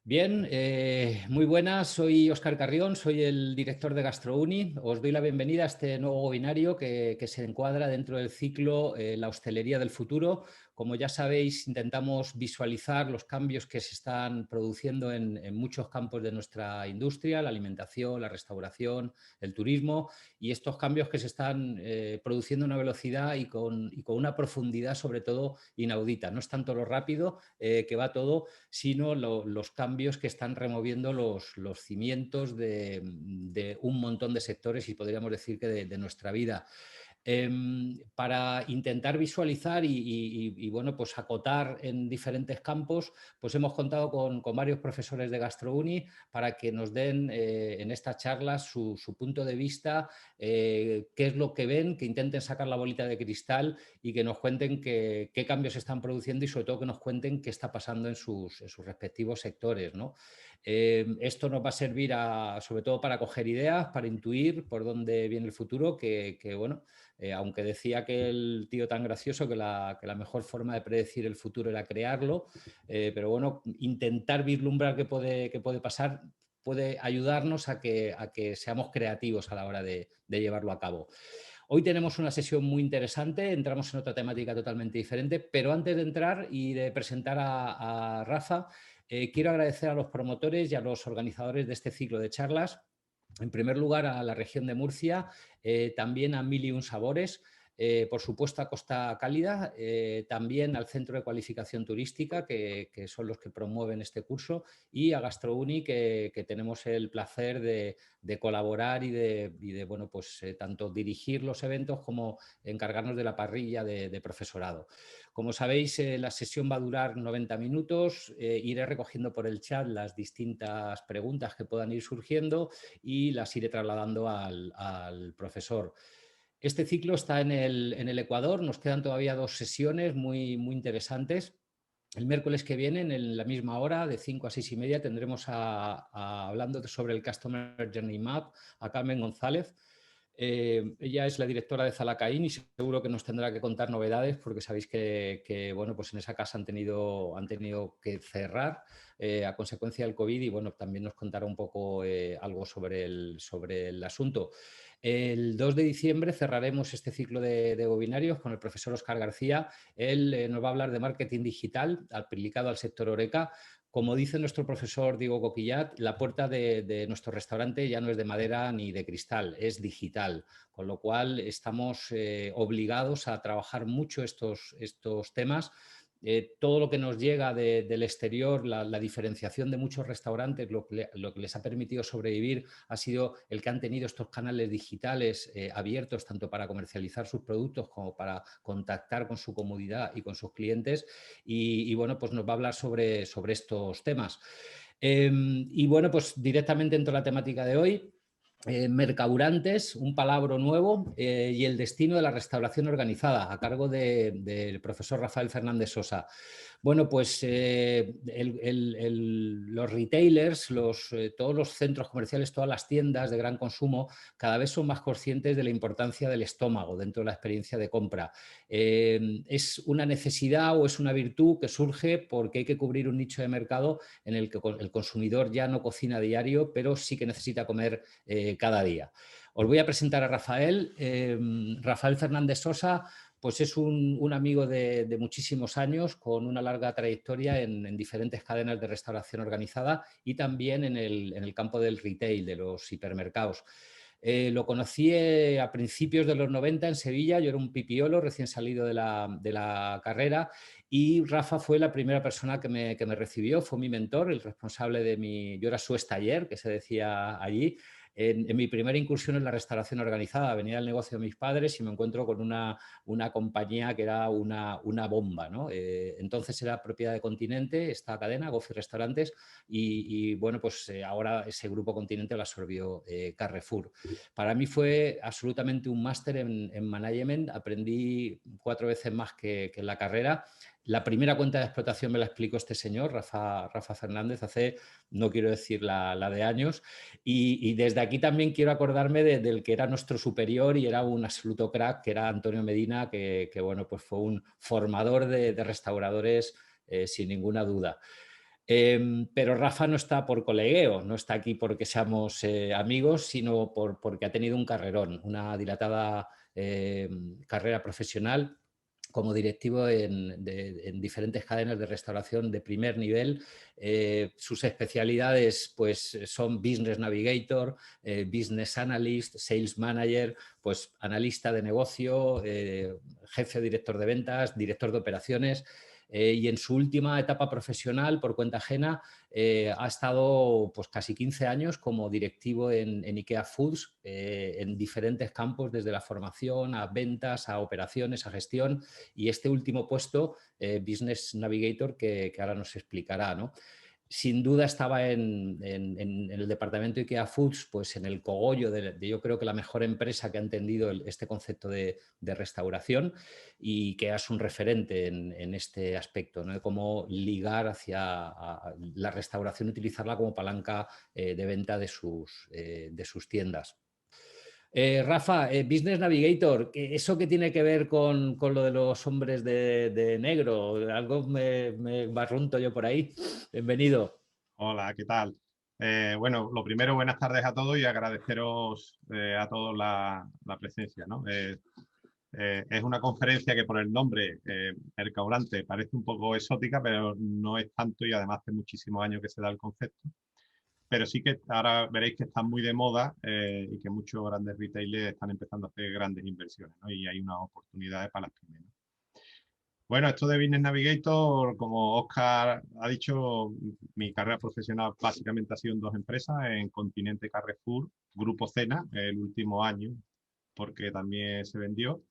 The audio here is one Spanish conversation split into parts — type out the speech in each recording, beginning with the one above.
Bien, muy buenas, soy Óscar Carrión, soy el director de GastroUni. Os doy la bienvenida a este nuevo webinario que se encuadra dentro del ciclo La hostelería del futuro. Como ya sabéis, intentamos visualizar los cambios que se están produciendo en muchos campos de nuestra industria, la alimentación, la restauración, el turismo, y estos cambios que se están produciendo a una velocidad y con una profundidad sobre todo inaudita. No es tanto lo rápido que va todo, sino los cambios que están removiendo los cimientos de un montón de sectores y podríamos decir que de nuestra vida. Para intentar visualizar bueno, pues acotar en diferentes campos, pues hemos contado con varios profesores de GastroUni para que nos den en estas charlas su punto de vista, qué es lo que ven, que intenten sacar la bolita de cristal y que nos cuenten qué cambios se están produciendo y sobre todo que nos cuenten qué está pasando en sus respectivos sectores, ¿no? Esto nos va a servir sobre todo para coger ideas, para intuir por dónde viene el futuro, bueno, aunque decía que el tío tan gracioso que la mejor forma de predecir el futuro era crearlo, pero bueno, intentar vislumbrar qué puede pasar puede ayudarnos a que seamos creativos a la hora de llevarlo a cabo. Hoy tenemos una sesión muy interesante, entramos en otra temática totalmente diferente, pero antes de entrar y de presentar a Rafa, quiero agradecer a los promotores y a los organizadores de este ciclo de charlas. En primer lugar, a la región de Murcia, también a Mil y un Sabores, por supuesto a Costa Cálida, también al Centro de Cualificación Turística, que son los que promueven este curso, y a GastroUni, que tenemos el placer de colaborar y de bueno, pues, tanto dirigir los eventos como encargarnos de la parrilla de profesorado. Como sabéis, la sesión va a durar 90 minutos, iré recogiendo por el chat las distintas preguntas que puedan ir surgiendo y las iré trasladando al profesor. Este ciclo está en el Ecuador, nos quedan todavía 2 sesiones muy interesantes. El miércoles que viene, en la misma hora, de 5 a 6 y media, tendremos hablando sobre el Customer Journey Map a Carmen González. Ella es la directora de Zalacaín y seguro que nos tendrá que contar novedades porque sabéis que bueno, pues en esa casa han tenido que cerrar a consecuencia del COVID y bueno, también nos contará un poco algo sobre el asunto. El 2 de diciembre cerraremos este ciclo de webinarios con el profesor Óscar García. Él nos va a hablar de marketing digital aplicado al sector Horeca. Como dice nuestro profesor Diego Coquillat, la puerta de nuestro restaurante ya no es de madera ni de cristal, es digital, con lo cual estamos obligados a trabajar mucho estos temas. Todo lo que nos llega del exterior, la diferenciación de muchos restaurantes, lo que les ha permitido sobrevivir ha sido el que han tenido estos canales digitales abiertos tanto para comercializar sus productos como para contactar con su comunidad y con sus clientes y bueno, pues nos va a hablar sobre estos temas. Y bueno, pues directamente entro a la temática de hoy. Mercaburantes, un palabra nuevo y el destino de la restauración organizada a cargo del profesor Rafael Fernández Sosa. Bueno, pues los retailers, todos los centros comerciales, todas las tiendas de gran consumo cada vez son más conscientes de la importancia del estómago dentro de la experiencia de compra. Es una necesidad o es una virtud que surge porque hay que cubrir un nicho de mercado en el que el consumidor ya no cocina a diario, pero sí que necesita comer cada día. Os voy a presentar a Rafael. Rafael Fernández Sosa pues es un amigo de muchísimos años con una larga trayectoria en diferentes cadenas de restauración organizada y también en el campo del retail, de los hipermercados. Lo conocí a principios de los 90 en Sevilla, yo era un pipiolo recién salido de la carrera y Rafa fue la primera persona que me recibió, fue mi mentor, el responsable yo era su estaller, que se decía allí, en mi primera incursión en la restauración organizada. Venía del negocio de mis padres y me encuentro con una compañía que era una bomba, ¿no? Entonces era propiedad de Continente, esta cadena, Gofi Restaurantes, y bueno, pues ahora ese grupo Continente lo absorbió Carrefour. Para mí fue absolutamente un máster en management, aprendí 4 veces más que en la carrera. La primera cuenta de explotación me la explicó este señor, Rafa Fernández, hace, no quiero decir la de años, y desde aquí también quiero acordarme del que era nuestro superior y era un absoluto crack, que era Antonio Medina, que bueno, pues fue un formador de restauradores sin ninguna duda. Pero Rafa no está por colegueo, no está aquí porque seamos amigos, sino porque ha tenido un carrerón, una dilatada carrera profesional como directivo en diferentes cadenas de restauración de primer nivel. Sus especialidades pues, son Business Navigator, Business Analyst, Sales Manager, pues analista de negocio, jefe director de ventas, director de operaciones. Y en su última etapa profesional, por cuenta ajena, ha estado pues, casi 15 años como directivo en IKEA Foods, en diferentes campos, desde la formación a ventas, a operaciones, a gestión, y este último puesto, Business Navigator, que ahora nos explicará, ¿no? Sin duda estaba en el departamento IKEA Foods, pues en el cogollo de yo creo que la mejor empresa que ha entendido este concepto de restauración, y que es un referente en este aspecto, ¿no? De cómo ligar hacia la restauración, utilizarla como palanca de venta de sus tiendas. Rafa, Business Navigator, ¿eso qué tiene que ver con lo de los hombres de negro? Algo me barrunto yo por ahí. Bienvenido. Hola, ¿qué tal? Bueno, lo primero, buenas tardes a todos y agradeceros a todos la presencia, ¿no? Es una conferencia que por el nombre, Mercaurante, parece un poco exótica, pero no es tanto y además hace muchísimos años que se da el concepto. Pero sí que ahora veréis que está muy de moda y que muchos grandes retailers están empezando a hacer grandes inversiones, ¿no? Y hay unas oportunidades para las pymes, ¿no? Bueno, esto de Business Navigator, como Oscar ha dicho, mi carrera profesional básicamente ha sido en dos empresas, en Continente Carrefour, Grupo Cena, el último año, porque también se vendió,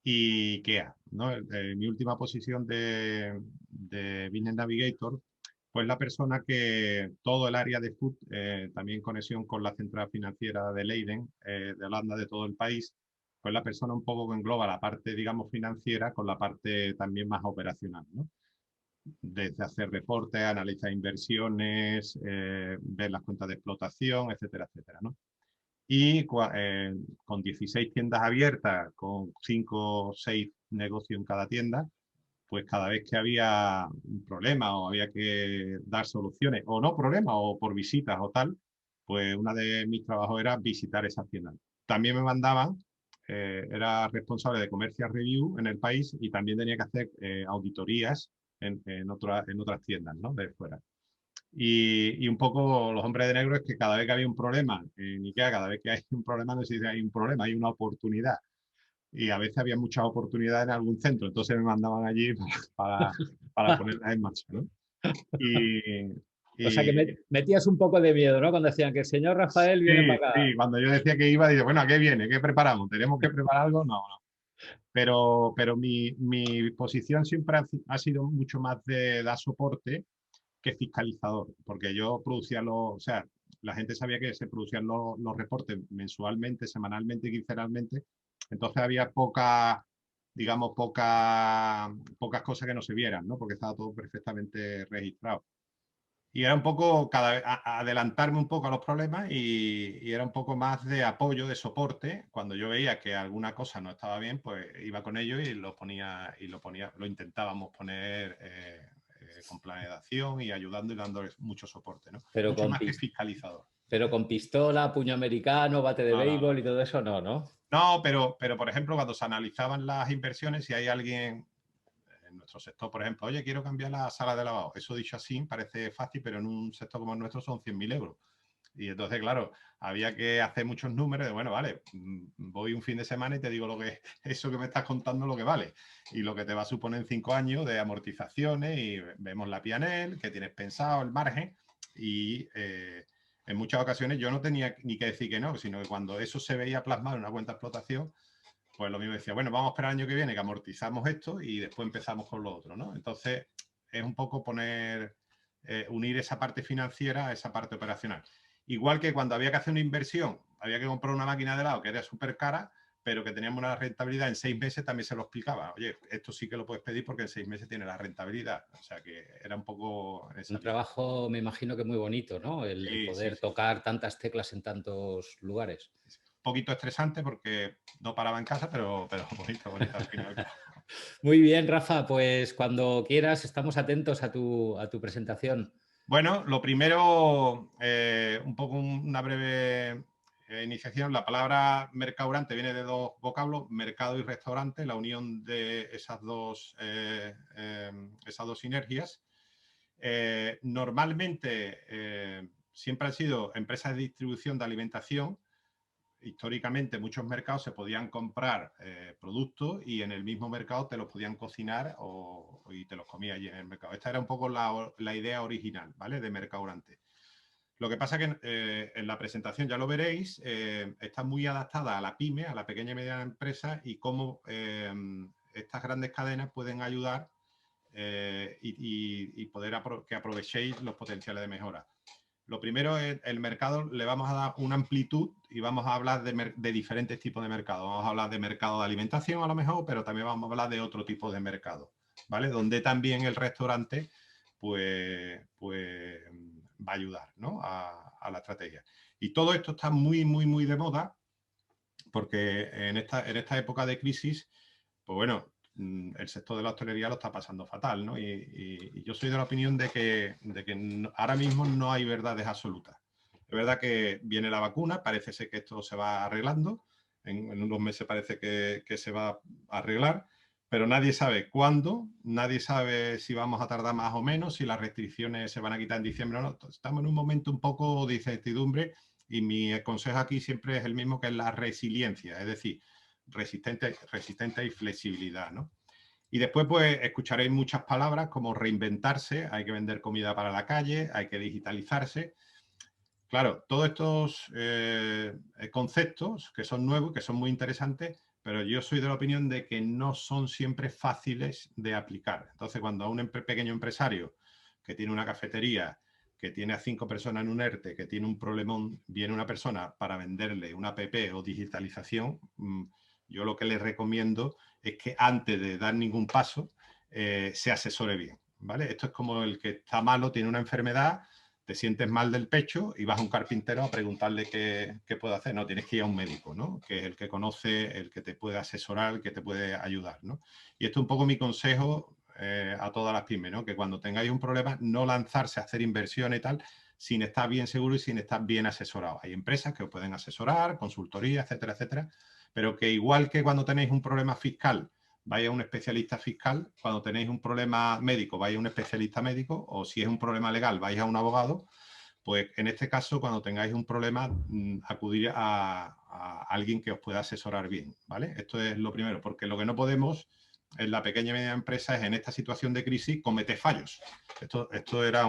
y IKEA, ¿no? Mi última posición de Business Navigator, pues la persona que todo el área de food, también conexión con la central financiera de Leiden, de Holanda, de todo el país, pues la persona un poco que engloba la parte, digamos, financiera con la parte también más operacional, ¿no? Desde hacer reportes, analizar inversiones, ver las cuentas de explotación, etcétera, etcétera, ¿no? Y con 16 tiendas abiertas, con 5 o 6 negocios en cada tienda, pues cada vez que había un problema o había que dar soluciones, o no problemas, o por visitas o tal, pues una de mis trabajos era visitar esas tiendas. También me mandaban, era responsable de Commercial Review en el país y también tenía que hacer auditorías en otras tiendas, ¿no? De fuera. Y un poco los hombres de negro es que cada vez que había un problema en IKEA, cada vez que hay un problema, no sé si hay un problema, hay una oportunidad. Y a veces había muchas oportunidades en algún centro, entonces me mandaban allí para ponerlas en marcha, ¿no? Y, O sea que y metías un poco de miedo, ¿no? Cuando decían que el señor Rafael viene sí, para acá. sí, cuando yo decía que iba, dije, bueno, ¿a qué viene? ¿Qué preparamos? ¿Tenemos que preparar algo? No, no. Pero mi posición siempre ha sido mucho más de dar soporte que fiscalizador, porque yo producía o sea, la gente sabía que se producían los reportes mensualmente, semanalmente, quincenalmente, entonces había digamos, pocas cosas que no se vieran, ¿no? Porque estaba todo perfectamente registrado. Y era un poco adelantarme un poco a los problemas y era un poco más de apoyo, de soporte. Cuando yo veía que alguna cosa no estaba bien, pues iba con ellos y lo intentábamos poner con planeación y ayudando y dándoles mucho soporte, ¿no? Pero Mucho con, más que fiscalizador. pero con pistola, puño americano, bate de No, no, no. béisbol y todo eso, no, ¿no? No, pero por ejemplo, cuando se analizaban las inversiones, si hay alguien en nuestro sector, por ejemplo, oye, quiero cambiar la sala de lavado. Eso dicho así parece fácil, pero en un sector como el nuestro son 100.000 euros. Y entonces, claro, había que hacer muchos números de, bueno, vale, voy un fin de semana y te digo eso que me estás contando lo que vale. Y lo que te va a suponer en 5 años de amortizaciones y vemos la P&L, que tienes pensado, el margen. Y en muchas ocasiones yo no tenía ni que decir que no, sino que cuando eso se veía plasmado en una cuenta de explotación, pues lo mismo decía, bueno, vamos a esperar el año que viene que amortizamos esto y después empezamos con lo otro, ¿no? Entonces, es un poco unir esa parte financiera a esa parte operacional. Igual que cuando había que hacer una inversión, había que comprar una máquina de helado que era súper cara, pero que teníamos una rentabilidad en 6 meses, también se lo explicaba. Oye, esto sí que lo puedes pedir porque en 6 meses tiene la rentabilidad. O sea que era un poco esa Un línea. trabajo, me imagino que muy bonito, ¿no? El Sí, sí, poder sí. tocar tantas teclas en tantos lugares. Un poquito estresante porque no paraba en casa, pero bonito, bonito al final. Muy bien, Rafa, pues cuando quieras estamos atentos a tu presentación. Bueno, lo primero, un poco una breve iniciación. La palabra mercadurante viene de dos vocablos, mercado y restaurante, la unión de esas dos sinergias. Normalmente siempre han sido empresas de distribución de alimentación. Históricamente muchos mercados se podían comprar productos y en el mismo mercado te los podían cocinar y te los comías allí en el mercado. Esta era un poco la idea original, ¿vale? De mercadurante. Lo que pasa que en la presentación, ya lo veréis, está muy adaptada a la pyme, a la pequeña y mediana empresa, y cómo estas grandes cadenas pueden ayudar y poder que aprovechéis los potenciales de mejora. Lo primero es el mercado, le vamos a dar una amplitud y vamos a hablar de diferentes tipos de mercado. Vamos a hablar de mercado de alimentación a lo mejor, pero también vamos a hablar de otro tipo de mercado, ¿vale? Donde también el restaurante pues va a ayudar, ¿no? a la estrategia. Y todo esto está muy, muy, muy de moda porque en esta época de crisis, pues bueno, el sector de la hostelería lo está pasando fatal, ¿no? Y yo soy de la opinión de que ahora mismo no hay verdades absolutas. Es verdad que viene la vacuna, parece ser que esto se va arreglando, en unos meses parece que se va a arreglar, pero nadie sabe cuándo, nadie sabe si vamos a tardar más o menos, si las restricciones se van a quitar en diciembre o no. Estamos en un momento un poco de incertidumbre y mi consejo aquí siempre es el mismo, que es la resiliencia, es decir, resistente y flexibilidad, ¿no? Y después, pues, escucharéis muchas palabras como reinventarse, hay que vender comida para la calle, hay que digitalizarse. Claro, todos estos conceptos que son nuevos, que son muy interesantes, pero yo soy de la opinión de que no son siempre fáciles de aplicar. Entonces, cuando a un pequeño empresario que tiene una cafetería, que tiene a 5 personas en un ERTE, que tiene un problemón, viene una persona para venderle una app o digitalización, yo lo que le recomiendo es que antes de dar ningún paso se asesore bien, ¿vale? Esto es como el que está malo, tiene una enfermedad, te sientes mal del pecho y vas a un carpintero a preguntarle qué puede hacer. No, tienes que ir a un médico, ¿no? Que es el que conoce, el que te puede asesorar, el que te puede ayudar, ¿no? Y esto es un poco mi consejo a todas las pymes, ¿no? Que cuando tengáis un problema, no lanzarse a hacer inversión y tal, sin estar bien seguro y sin estar bien asesorado. Hay empresas que os pueden asesorar, consultoría, etcétera, etcétera, pero que igual que cuando tenéis un problema fiscal, vaya a un especialista fiscal, cuando tenéis un problema médico, vaya a un especialista médico, o si es un problema legal, vais a un abogado, pues en este caso, cuando tengáis un problema, acudir a alguien que os pueda asesorar bien, ¿vale? Esto es lo primero, porque lo que no podemos en la pequeña y media empresa es, en esta situación de crisis, cometer fallos. Esto era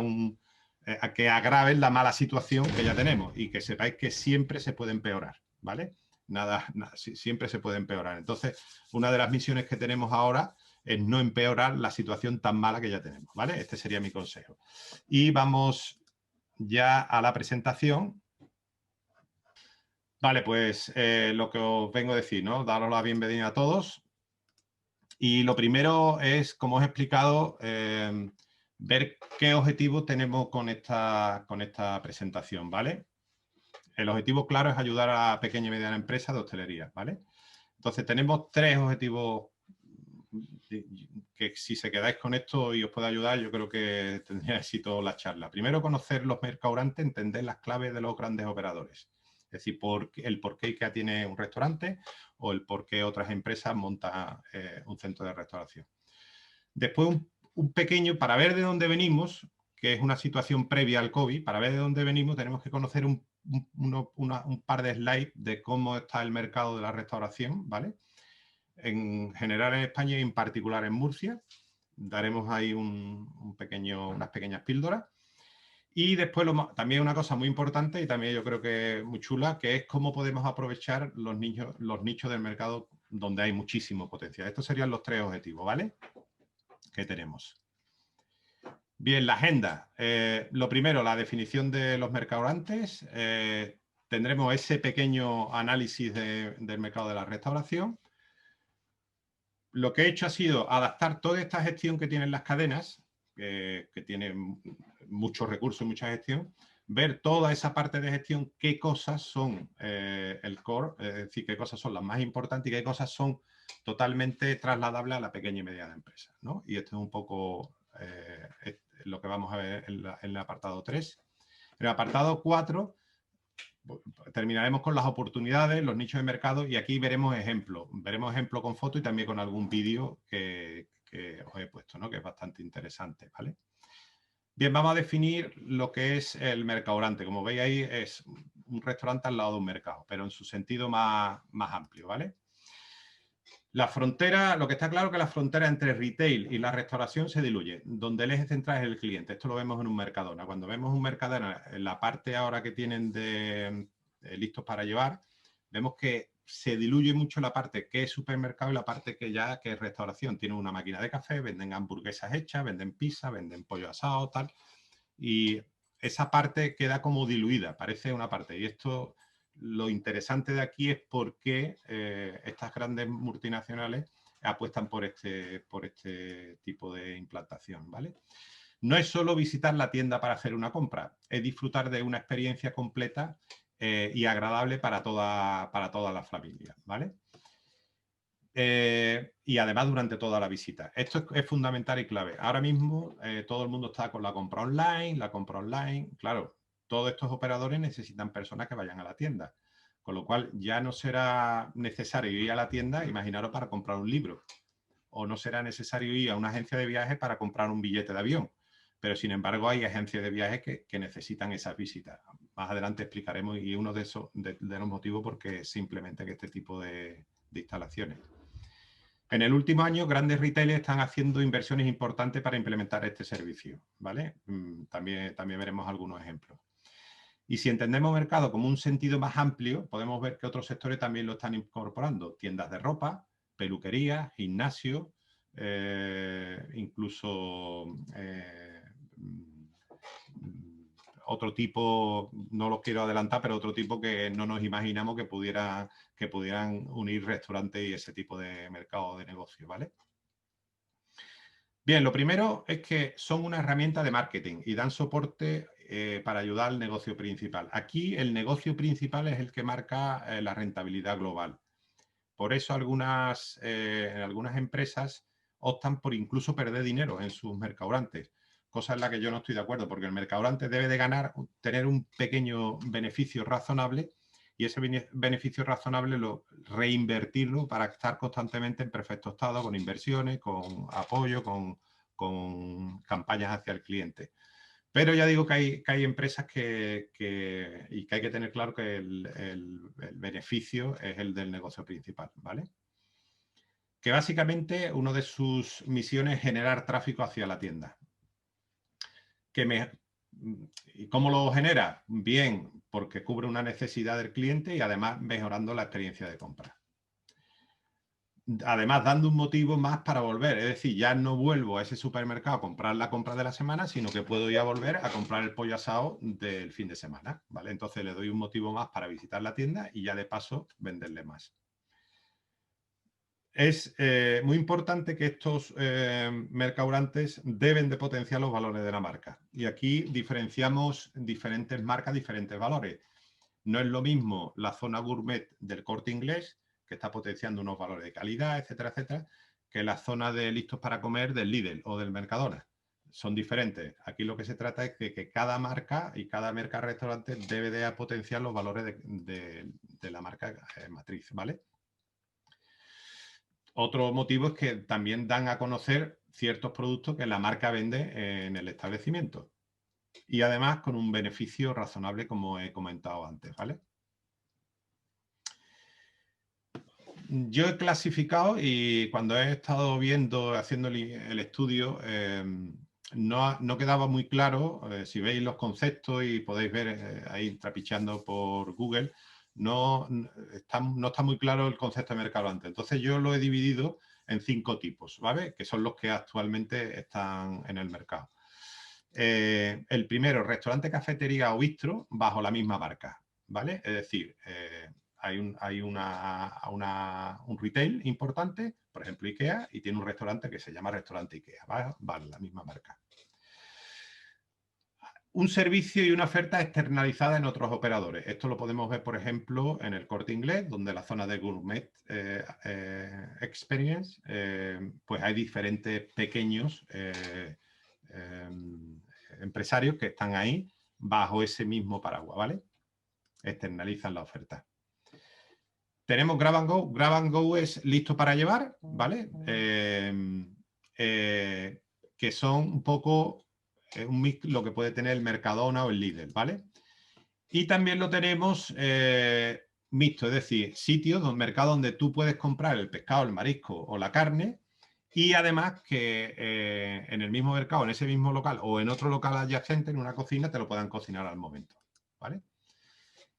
a que agraven la mala situación que ya tenemos y que sepáis que siempre se puede empeorar, ¿vale? Nada, siempre se puede empeorar. Entonces, una de las misiones que tenemos ahora es no empeorar la situación tan mala que ya tenemos, ¿vale? Este sería mi consejo. Y vamos ya a la presentación. Vale, pues lo que os vengo a decir, ¿no? Daros la bienvenida a todos. Y lo primero es, como os he explicado, ver qué objetivos tenemos con esta presentación, ¿vale? El objetivo claro es ayudar a la pequeña y mediana empresa de hostelería, ¿vale? Entonces tenemos 3 objetivos que, si se quedáis con esto y os puede ayudar, yo creo que tendría éxito la charla. Primero, conocer los mercadurrantes, entender las claves de los grandes operadores. Es decir, el por qué IKEA tiene un restaurante o el por qué otras empresas montan un centro de restauración. Después, un pequeño, para ver de dónde venimos, que es una situación previa al COVID, para ver de dónde venimos tenemos que conocer un par de slides de cómo está el mercado de la restauración, ¿vale? En general en España y en particular en Murcia. Daremos ahí unas pequeñas píldoras. Y después también una cosa muy importante y también yo creo que muy chula, que es cómo podemos aprovechar los nichos del mercado donde hay muchísimo potencial. Estos serían los 3 objetivos, ¿vale? Que tenemos. Bien, la agenda. Lo primero, la definición de los mercadurrantes. Tendremos ese pequeño análisis del mercado de la restauración. Lo que he hecho ha sido adaptar toda esta gestión que tienen las cadenas, que tienen muchos recursos y mucha gestión, ver toda esa parte de gestión, qué cosas son el core, es decir, qué cosas son las más importantes y qué cosas son totalmente trasladables a la pequeña y mediana empresa, ¿no? Y esto es un poco lo que vamos a ver en el apartado 3. En el apartado 4 terminaremos con las oportunidades, los nichos de mercado y aquí veremos ejemplos. Veremos ejemplos con foto y también con algún vídeo que os he puesto, ¿no? Que es bastante interesante, ¿vale? Bien, vamos a definir lo que es el mercadorante. Como veis ahí, es un restaurante al lado de un mercado, pero en su sentido más amplio, ¿vale? La frontera, lo que está claro es que la frontera entre retail y la restauración se diluye, donde el eje central es el cliente. Esto lo vemos en un Mercadona. Cuando vemos un Mercadona, en la parte ahora que tienen de listos para llevar, vemos que se diluye mucho la parte que es supermercado y la parte que ya que es restauración. Tienen una máquina de café, venden hamburguesas hechas, venden pizza, venden pollo asado, tal. Y esa parte queda como diluida, parece una parte. Y esto, lo interesante de aquí es por qué estas grandes multinacionales apuestan por este tipo de implantación, ¿vale? No es solo visitar la tienda para hacer una compra, es disfrutar de una experiencia completa y agradable para toda la familia, ¿vale? Y además durante toda la visita. Esto es fundamental y clave. Ahora mismo todo el mundo está con la compra online. Claro, todos estos operadores necesitan personas que vayan a la tienda. Con lo cual ya no será necesario ir a la tienda, imaginaros, para comprar un libro. O no será necesario ir a una agencia de viajes para comprar un billete de avión. Pero sin embargo hay agencias de viajes que necesitan esas visitas. Más adelante explicaremos y uno de los motivos porque simplemente que este tipo de instalaciones. En el último año, grandes retailers están haciendo inversiones importantes para implementar este servicio, ¿vale? También veremos algunos ejemplos. Y si entendemos mercado como un sentido más amplio, podemos ver que otros sectores también lo están incorporando. Tiendas de ropa, peluquería, gimnasio, incluso otro tipo, no los quiero adelantar, pero otro tipo que no nos imaginamos que pudieran unir restaurantes y ese tipo de mercado de negocio, ¿vale? Bien, lo primero es que son una herramienta de marketing y dan soporte para ayudar al negocio principal. Aquí el negocio principal es el que marca la rentabilidad global. Por eso en algunas empresas optan por incluso perder dinero en sus mercadores, cosa en la que yo no estoy de acuerdo, porque el mercador debe de tener un pequeño beneficio razonable y ese beneficio razonable reinvertirlo para estar constantemente en perfecto estado, con inversiones, con apoyo, con campañas hacia el cliente. Pero ya digo que hay empresas y que hay que tener claro que el beneficio es el del negocio principal, ¿vale? Que básicamente una de sus misiones es generar tráfico hacia la tienda. ¿Y cómo lo genera? Bien, porque cubre una necesidad del cliente y además mejorando la experiencia de compra. Además, dando un motivo más para volver. Es decir, ya no vuelvo a ese supermercado a comprar la compra de la semana, sino que puedo ya volver a comprar el pollo asado del fin de semana, ¿vale? Entonces le doy un motivo más para visitar la tienda y ya de paso venderle más. Es muy importante que estos mercadores deben de potenciar los valores de la marca. Y aquí diferenciamos diferentes marcas, diferentes valores. No es lo mismo la zona gourmet del Corte Inglés, que está potenciando unos valores de calidad, etcétera, etcétera, que la zona de listos para comer del Lidl o del Mercadona. Son diferentes. Aquí lo que se trata es de que cada marca y cada restaurante debe de potenciar los valores de la marca matriz, ¿vale? Otro motivo es que también dan a conocer ciertos productos que la marca vende en el establecimiento. Y además con un beneficio razonable, como he comentado antes, ¿vale? Yo he clasificado y cuando he estado haciendo el estudio, no quedaba muy claro, si veis los conceptos y podéis ver ahí trapicheando por Google, no está muy claro el concepto de mercadante. Entonces yo lo he dividido en 5 tipos, ¿vale? Que son los que actualmente están en el mercado. El primero, restaurante, cafetería o bistro bajo la misma marca, ¿vale? Es decir, hay un retail importante, por ejemplo IKEA, y tiene un restaurante que se llama Restaurante IKEA, ¿vale? La misma marca. Un servicio y una oferta externalizada en otros operadores. Esto lo podemos ver, por ejemplo, en el Corte Inglés, donde la zona de Gourmet Experience, pues hay diferentes pequeños empresarios que están ahí bajo ese mismo paraguas, ¿vale? Externalizan la oferta. Tenemos Grab and Go. Grab and Go es listo para llevar, ¿vale? Que son un poco un mix lo que puede tener el Mercadona o el Lidl, ¿vale? Y también lo tenemos mixto, es decir, sitios, mercados donde tú puedes comprar el pescado, el marisco o la carne y además que en el mismo mercado, en ese mismo local o en otro local adyacente, en una cocina, te lo puedan cocinar al momento, ¿vale?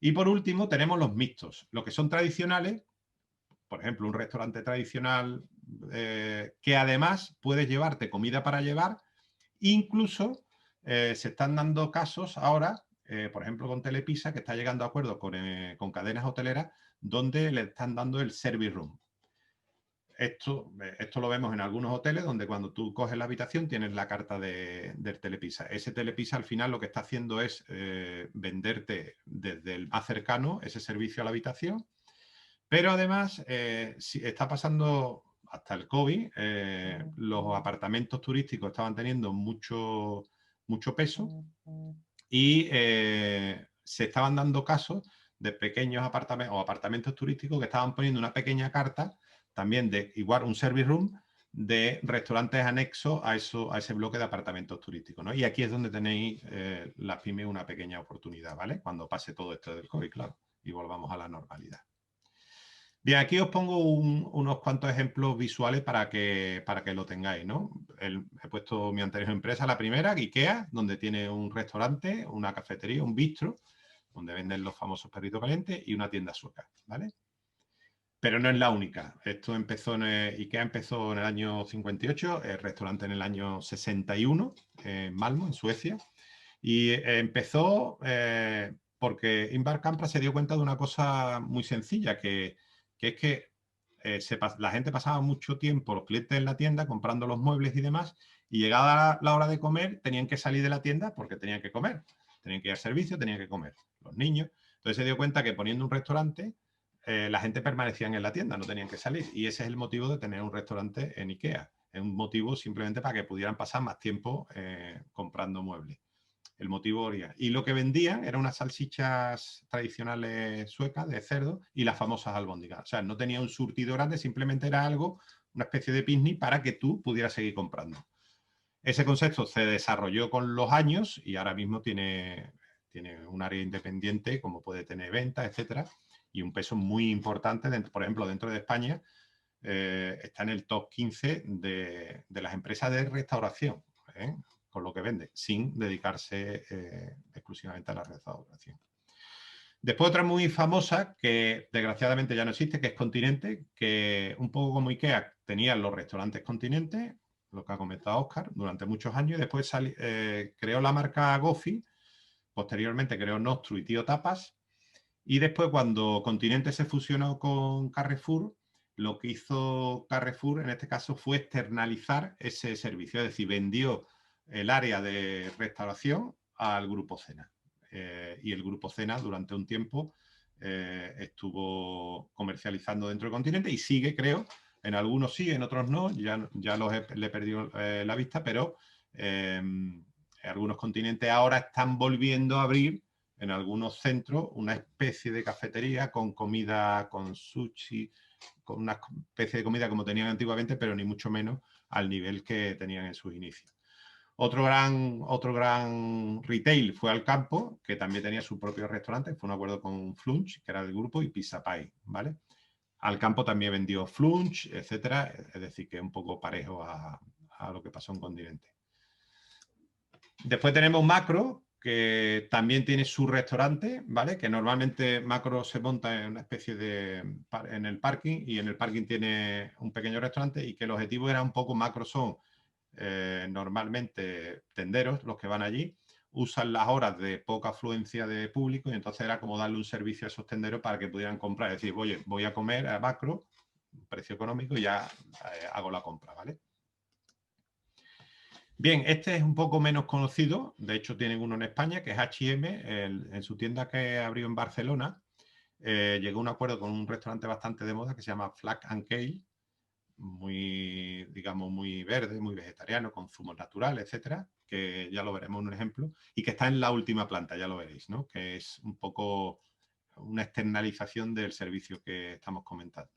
Y por último tenemos los mixtos, los que son tradicionales, por ejemplo, un restaurante tradicional que además puedes llevarte comida para llevar, incluso se están dando casos ahora, por ejemplo, con Telepisa, que está llegando a acuerdos con cadenas hoteleras donde le están dando el service room. Esto lo vemos en algunos hoteles donde cuando tú coges la habitación tienes la carta del Telepisa. Ese Telepisa al final lo que está haciendo es venderte desde el más cercano ese servicio a la habitación, pero además está pasando hasta el COVID, los apartamentos turísticos estaban teniendo mucho peso y se estaban dando casos de pequeños apartamentos o apartamentos turísticos que estaban poniendo una pequeña carta también de igual un service room de restaurantes anexos a ese bloque de apartamentos turísticos, ¿no? Y aquí es donde tenéis las pymes una pequeña oportunidad, ¿vale? Cuando pase todo esto del COVID, claro, y volvamos a la normalidad. Bien, aquí os pongo unos cuantos ejemplos visuales para que lo tengáis, ¿no? He puesto mi anterior empresa, la primera, IKEA, donde tiene un restaurante, una cafetería, un bistro, donde venden los famosos perritos calientes y una tienda sueca, ¿vale? Pero no es la única. IKEA empezó en el año 58, el restaurante en el año 61, en Malmö, en Suecia. Y empezó porque Ingvar Kamprad se dio cuenta de una cosa muy sencilla, que es que la gente pasaba mucho tiempo, los clientes en la tienda, comprando los muebles y demás, y llegada la hora de comer, tenían que salir de la tienda porque tenían que comer. Tenían que ir al servicio, tenían que comer. Los niños. Entonces se dio cuenta que poniendo un restaurante, la gente permanecía en la tienda, no tenían que salir. Y ese es el motivo de tener un restaurante en IKEA. Es un motivo simplemente para que pudieran pasar más tiempo comprando muebles. El motivo original. Y lo que vendían eran unas salchichas tradicionales suecas de cerdo y las famosas albóndigas. O sea, no tenía un surtido grande, simplemente era algo, una especie de picnic para que tú pudieras seguir comprando. Ese concepto se desarrolló con los años y ahora mismo tiene un área independiente, como puede tener ventas, etcétera, y un peso muy importante, por ejemplo, dentro de España, está en el top 15 de las empresas de restauración, con lo que vende, sin dedicarse exclusivamente a la restauración. Después otra muy famosa, que desgraciadamente ya no existe, que es Continente, que un poco como IKEA tenían los restaurantes Continente, lo que ha comentado Óscar, durante muchos años, y después creó la marca Goffi, posteriormente creó Nostru y Tío Tapas, y después cuando Continente se fusionó con Carrefour, lo que hizo Carrefour en este caso fue externalizar ese servicio, es decir, vendió el área de restauración al Grupo Cena. Y el Grupo Cena durante un tiempo estuvo comercializando dentro del Continente y sigue, creo, en algunos sí, en otros no, ya le he perdido la vista, pero algunos continentes ahora están volviendo a abrir en algunos centros una especie de cafetería con comida, con sushi, con una especie de comida como tenían antiguamente, pero ni mucho menos al nivel que tenían en sus inicios. Otro gran retail fue Alcampo, que también tenía su propio restaurante, fue un acuerdo con Flunch, que era del grupo, y Pizza Pie, ¿vale? Alcampo también vendió Flunch, etcétera, es decir, que es un poco parejo a lo que pasó en Continente. Después tenemos Macro, que también tiene su restaurante, ¿vale? Que normalmente Macro se monta en una especie en el parking, y en el parking tiene un pequeño restaurante, y que el objetivo era un poco, Macro son normalmente tenderos los que van allí, usan las horas de poca afluencia de público, y entonces era como darle un servicio a esos tenderos para que pudieran comprar, es decir, oye, voy a comer a Macro, precio económico, y ya hago la compra, ¿vale? Bien, este es un poco menos conocido, de hecho tienen uno en España, que es H&M, en su tienda que abrió en Barcelona, llegó a un acuerdo con un restaurante bastante de moda que se llama Flag and Kale, muy, digamos, muy verde, muy vegetariano, con zumos naturales, etcétera, que ya lo veremos en un ejemplo, y que está en la última planta, ya lo veréis, ¿no? Que es un poco una externalización del servicio que estamos comentando.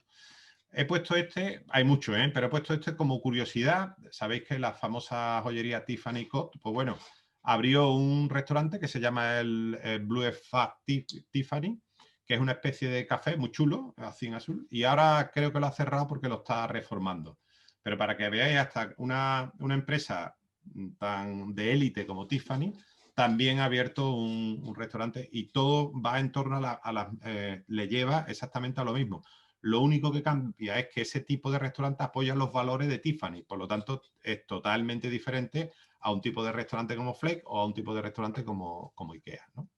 He puesto este, hay mucho, ¿eh? Pero he puesto este como curiosidad. Sabéis que la famosa joyería Tiffany Cot, pues bueno, abrió un restaurante que se llama el Blue Fat Tiffany, que es una especie de café muy chulo, así en azul, y ahora creo que lo ha cerrado porque lo está reformando. Pero para que veáis, hasta una empresa tan de élite como Tiffany también ha abierto un restaurante, y todo va en torno le lleva exactamente a lo mismo. Lo único que cambia es que ese tipo de restaurante apoya los valores de Tiffany, por lo tanto es totalmente diferente a un tipo de restaurante como Flake o a un tipo de restaurante como IKEA, ¿no?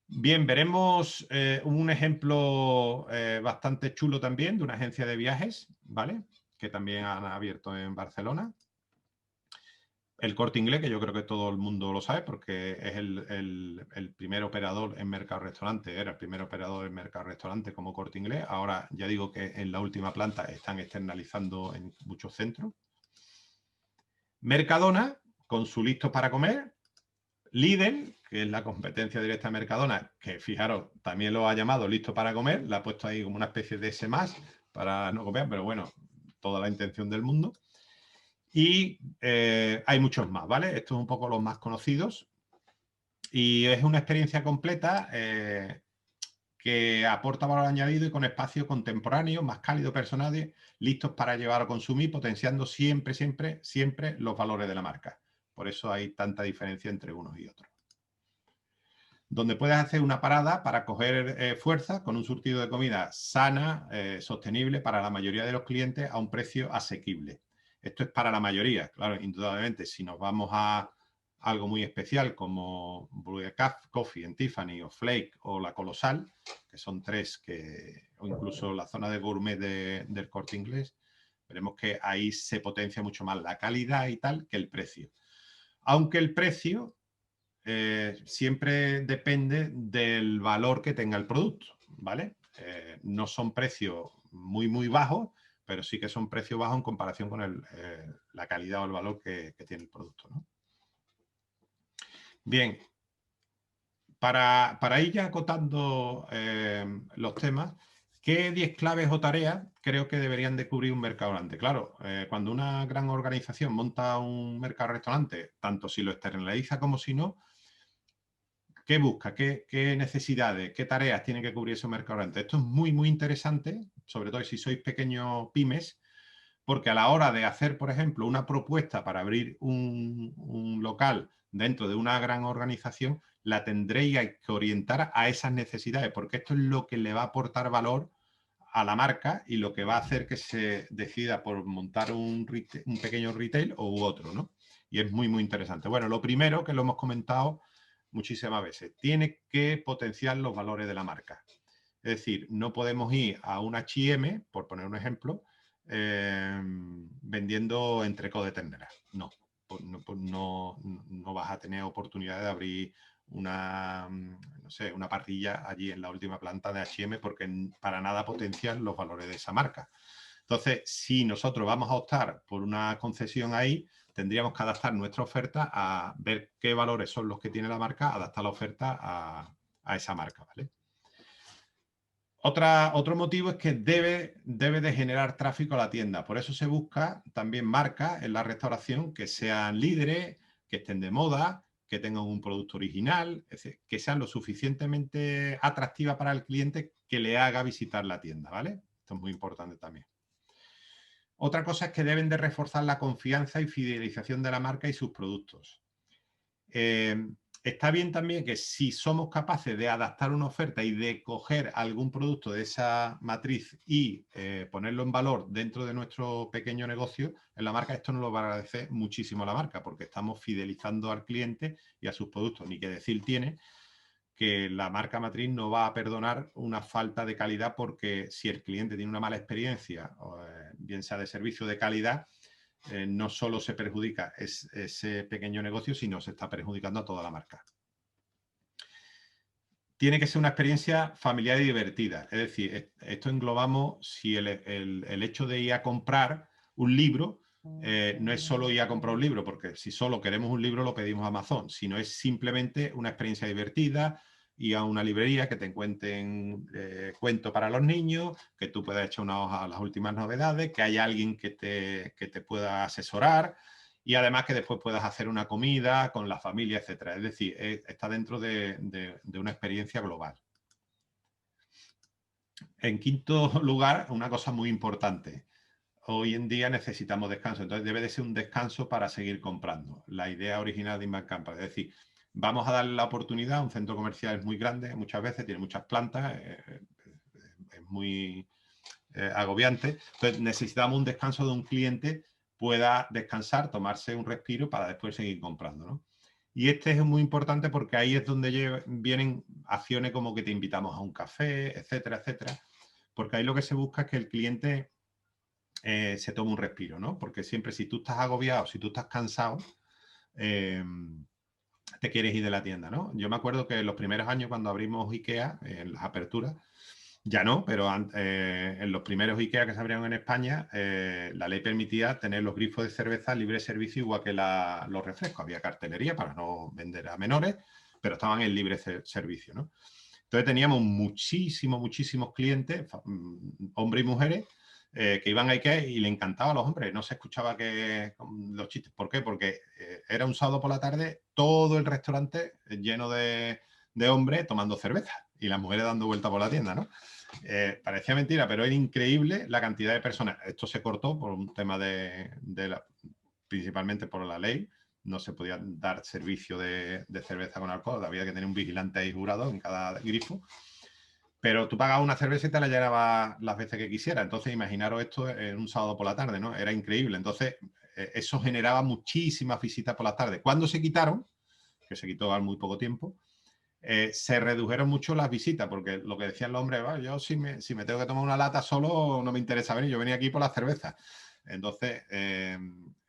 Bien, veremos un ejemplo bastante chulo también de una agencia de viajes, ¿vale? Que también han abierto en Barcelona. El Corte Inglés, que yo creo que todo el mundo lo sabe porque es el primer operador en mercado-restaurante, era el primer operador en mercado-restaurante como Corte Inglés. Ahora ya digo que en la última planta están externalizando en muchos centros. Mercadona, con su Listos para Comer. Lidl, que es la competencia directa de Mercadona, que fijaros, también lo ha llamado Listo para Comer, la ha puesto ahí como una especie de S+, para no comer, pero bueno, toda la intención del mundo. Y hay muchos más, ¿vale? Estos son un poco los más conocidos. Y es una experiencia completa que aporta valor añadido y con espacios contemporáneos, más cálidos, personales, listos para llevar a consumir, potenciando siempre, siempre, siempre los valores de la marca. Por eso hay tanta diferencia entre unos y otros. Donde puedes hacer una parada para coger fuerza con un surtido de comida sana, sostenible para la mayoría de los clientes a un precio asequible. Esto es para la mayoría, claro, indudablemente. Si nos vamos a algo muy especial como Blue Coffee en Tiffany o Flake o La Colosal, que son tres, o incluso la zona de gourmet del Corte Inglés, veremos que ahí se potencia mucho más la calidad y tal que el precio. Aunque el precio siempre depende del valor que tenga el producto, ¿vale? No son precios muy, muy bajos, pero sí que son precios bajos en comparación con la calidad o el valor que tiene el producto, ¿no? Bien, para ir ya acotando los temas, ¿qué 10 claves o tareas creo que deberían de cubrir un mercado-restaurante? Claro, cuando una gran organización monta un mercado-restaurante, tanto si lo externaliza como si no, ¿qué busca? ¿Qué necesidades? ¿Qué tareas tiene que cubrir ese mercado-restaurante? Esto es muy, muy interesante, sobre todo si sois pequeños pymes, porque a la hora de hacer, por ejemplo, una propuesta para abrir un local dentro de una gran organización, la tendréis que orientar a esas necesidades, porque esto es lo que le va a aportar valor a la marca y lo que va a hacer que se decida por montar un pequeño retail u otro, ¿no? Y es muy, muy interesante. Bueno, lo primero que lo hemos comentado muchísimas veces, tiene que potenciar los valores de la marca. Es decir, no podemos ir a un H&M, por poner un ejemplo, vendiendo entrecot de ternera. No, no vas a tener oportunidad de abrir no sé, una parrilla allí en la última planta de H&M porque para nada potencian los valores de esa marca. Entonces, si nosotros vamos a optar por una concesión ahí, tendríamos que adaptar nuestra oferta a ver qué valores son los que tiene la marca, adaptar la oferta a esa marca, ¿vale? Otro motivo es que debe de generar tráfico a la tienda. Por eso se busca también marcas en la restauración que sean líderes, que estén de moda, que tengan un producto original, es decir, que sean lo suficientemente atractivas para el cliente que le haga visitar la tienda, ¿vale? Esto es muy importante también. Otra cosa es que deben de reforzar la confianza y fidelización de la marca y sus productos. Está bien también que si somos capaces de adaptar una oferta y de coger algún producto de esa matriz y ponerlo en valor dentro de nuestro pequeño negocio, en la marca, esto nos lo va a agradecer muchísimo a la marca porque estamos fidelizando al cliente y a sus productos. Ni que decir tiene que la marca matriz no va a perdonar una falta de calidad porque si el cliente tiene una mala experiencia, bien sea de servicio de calidad, no solo se perjudica ese pequeño negocio, sino se está perjudicando a toda la marca. tiene que ser una experiencia familiar y divertida. Es decir, esto englobamos si el hecho de ir a comprar un libro no es solo ir a comprar un libro, porque si solo queremos un libro lo pedimos a Amazon, sino es simplemente una experiencia divertida, ir a una librería que te encuentren cuentos para los niños, que tú puedas echar una hoja a las últimas novedades, que haya alguien que te pueda asesorar y además que después puedas hacer una comida con la familia, etcétera. Es decir, está dentro de una experiencia global. En quinto lugar, una cosa muy importante. Hoy en día necesitamos descanso, entonces debe de ser un descanso para seguir comprando. La idea original de Inbound Campus, es decir, vamos a darle la oportunidad, un centro comercial es muy grande, muchas veces tiene muchas plantas, es muy agobiante, entonces necesitamos un descanso de un cliente pueda descansar, tomarse un respiro para después seguir comprando, ¿no? Y este es muy importante porque ahí es donde vienen acciones como que te invitamos a un café, etcétera, etcétera, porque ahí lo que se busca es que el cliente se tome un respiro, ¿no? Porque siempre si tú estás agobiado, si tú estás cansado, te quieres ir de la tienda, ¿no? Yo me acuerdo que en los primeros años cuando abrimos IKEA, en las aperturas, ya no, pero en los primeros IKEA que se abrieron en España, la ley permitía tener los grifos de cerveza libre servicio igual que los refrescos. Había cartelería para no vender a menores, pero estaban en libre servicio, ¿no? Entonces teníamos muchísimos clientes, hombres y mujeres, que iban a IKEA y le encantaba a los hombres. No se escuchaba los chistes. ¿Por qué? Porque era un sábado por la tarde, todo el restaurante lleno de hombres tomando cerveza y las mujeres dando vuelta por la tienda, ¿no? Parecía mentira, pero era increíble la cantidad de personas. Esto se cortó por un tema principalmente por la ley. No se podía dar servicio de cerveza con alcohol. Había que tener un vigilante ahí jurado en cada grifo. Pero tú pagabas una cerveza y te la llenabas las veces que quisieras. Entonces, imaginaros esto en un sábado por la tarde, ¿no? Era increíble. Entonces, eso generaba muchísimas visitas por la tarde. Cuando se quitaron, que se quitó al muy poco tiempo, se redujeron mucho las visitas, porque lo que decían los hombres, yo si me tengo que tomar una lata solo, no me interesa venir, yo venía aquí por la cerveza. Entonces,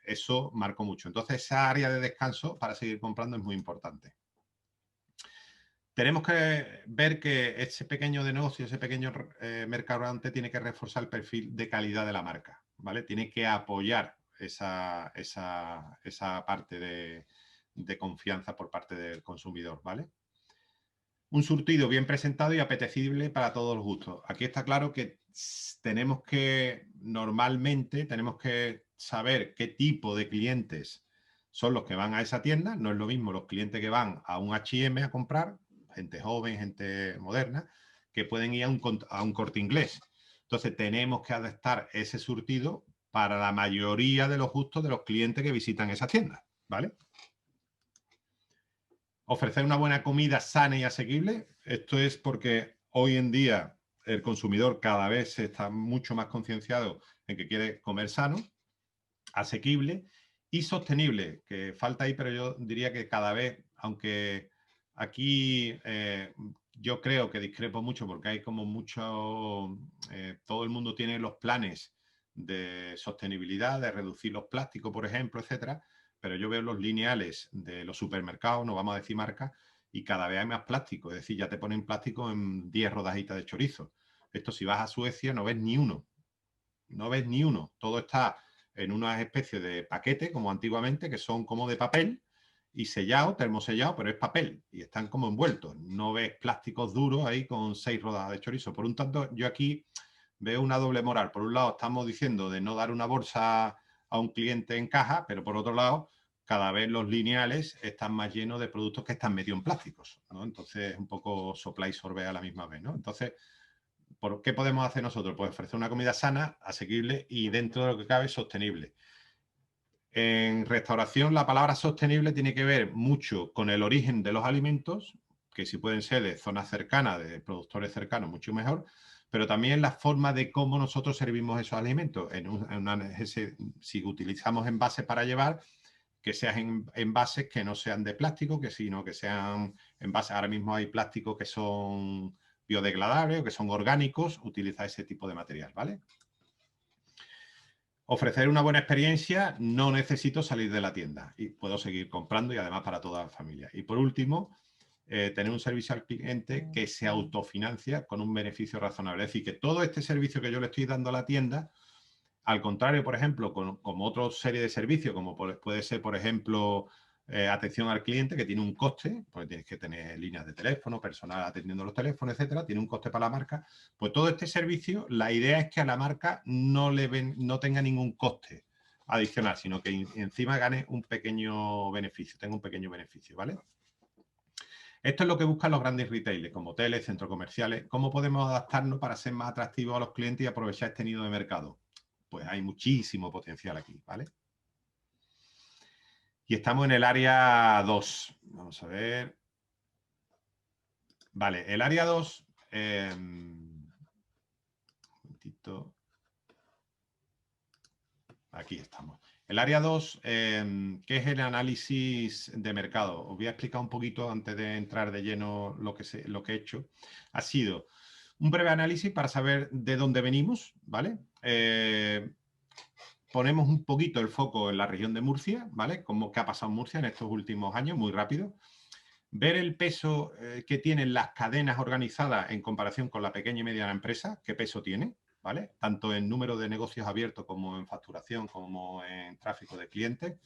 eso marcó mucho. Entonces, esa área de descanso para seguir comprando es muy importante. Tenemos que ver que ese pequeño de negocio, ese pequeño mercadante tiene que reforzar el perfil de calidad de la marca, ¿vale? Tiene que apoyar esa parte de confianza por parte del consumidor, ¿vale? Un surtido bien presentado y apetecible para todos los gustos. Aquí está claro que normalmente tenemos que saber qué tipo de clientes son los que van a esa tienda. No es lo mismo los clientes que van a un H&M a comprar, gente joven, gente moderna, que pueden ir a un Corte Inglés. Entonces tenemos que adaptar ese surtido para la mayoría de los gustos de los clientes que visitan esa tienda, ¿vale? Ofrecer una buena comida sana y asequible. Esto es porque hoy en día el consumidor cada vez está mucho más concienciado en que quiere comer sano, asequible y sostenible, que falta ahí, pero yo diría que cada vez, aunque aquí yo creo que discrepo mucho porque hay como mucho, todo el mundo tiene los planes de sostenibilidad, de reducir los plásticos, por ejemplo, etcétera, pero yo veo los lineales de los supermercados, no vamos a decir marcas, y cada vez hay más plástico, es decir, ya te ponen plástico en 10 rodajitas de chorizo. Esto si vas a Suecia no ves ni uno, todo está en una especie de paquete, como antiguamente, que son como de papel y sellado, termosellado, pero es papel y están como envueltos. No ves plásticos duros ahí con 6 rodajas de chorizo. Por un tanto, yo aquí veo una doble moral. Por un lado, estamos diciendo de no dar una bolsa a un cliente en caja, pero por otro lado, cada vez los lineales están más llenos de productos que están metidos en plásticos, ¿no? Entonces, un poco sopla y sorbe a la misma vez, ¿no? Entonces, ¿qué podemos hacer nosotros? Pues ofrecer una comida sana, asequible y dentro de lo que cabe sostenible. En restauración la palabra sostenible tiene que ver mucho con el origen de los alimentos, que si pueden ser de zonas cercanas, de productores cercanos, mucho mejor, pero también la forma de cómo nosotros servimos esos alimentos. Si utilizamos envases para llevar, que sean envases que no sean de plástico, sino que sean envases. Ahora mismo hay plásticos que son biodegradables o que son orgánicos, utiliza ese tipo de material, ¿vale? Ofrecer una buena experiencia, no necesito salir de la tienda y puedo seguir comprando y además para toda la familia. Y por último, tener un servicio al cliente que se autofinancia con un beneficio razonable. Es decir, que todo este servicio que yo le estoy dando a la tienda, al contrario, por ejemplo, como otra serie de servicios, como puede ser, por ejemplo, atención al cliente, que tiene un coste, porque tienes que tener líneas de teléfono, personal atendiendo los teléfonos, etcétera, tiene un coste para la marca. Pues todo este servicio, la idea es que a la marca no tenga ningún coste adicional, sino que encima gane un pequeño beneficio, tenga un pequeño beneficio, ¿vale? Esto es lo que buscan los grandes retailers, como hoteles, centros comerciales. ¿Cómo podemos adaptarnos para ser más atractivos a los clientes y aprovechar este nido de mercado? Pues hay muchísimo potencial aquí, ¿vale? Y estamos en el área 2. Vamos a ver. Vale, el área 2... un momentito. Aquí estamos. El área 2, ¿qué es el análisis de mercado? Os voy a explicar un poquito antes de entrar de lleno lo que he hecho. Ha sido un breve análisis para saber de dónde venimos, ¿vale? Ponemos un poquito el foco en la región de Murcia, ¿vale? ¿Qué ha pasado en Murcia en estos últimos años? Muy rápido. Ver el peso que tienen las cadenas organizadas en comparación con la pequeña y mediana empresa, qué peso tiene, ¿vale? Tanto en número de negocios abiertos como en facturación, como en tráfico de clientes.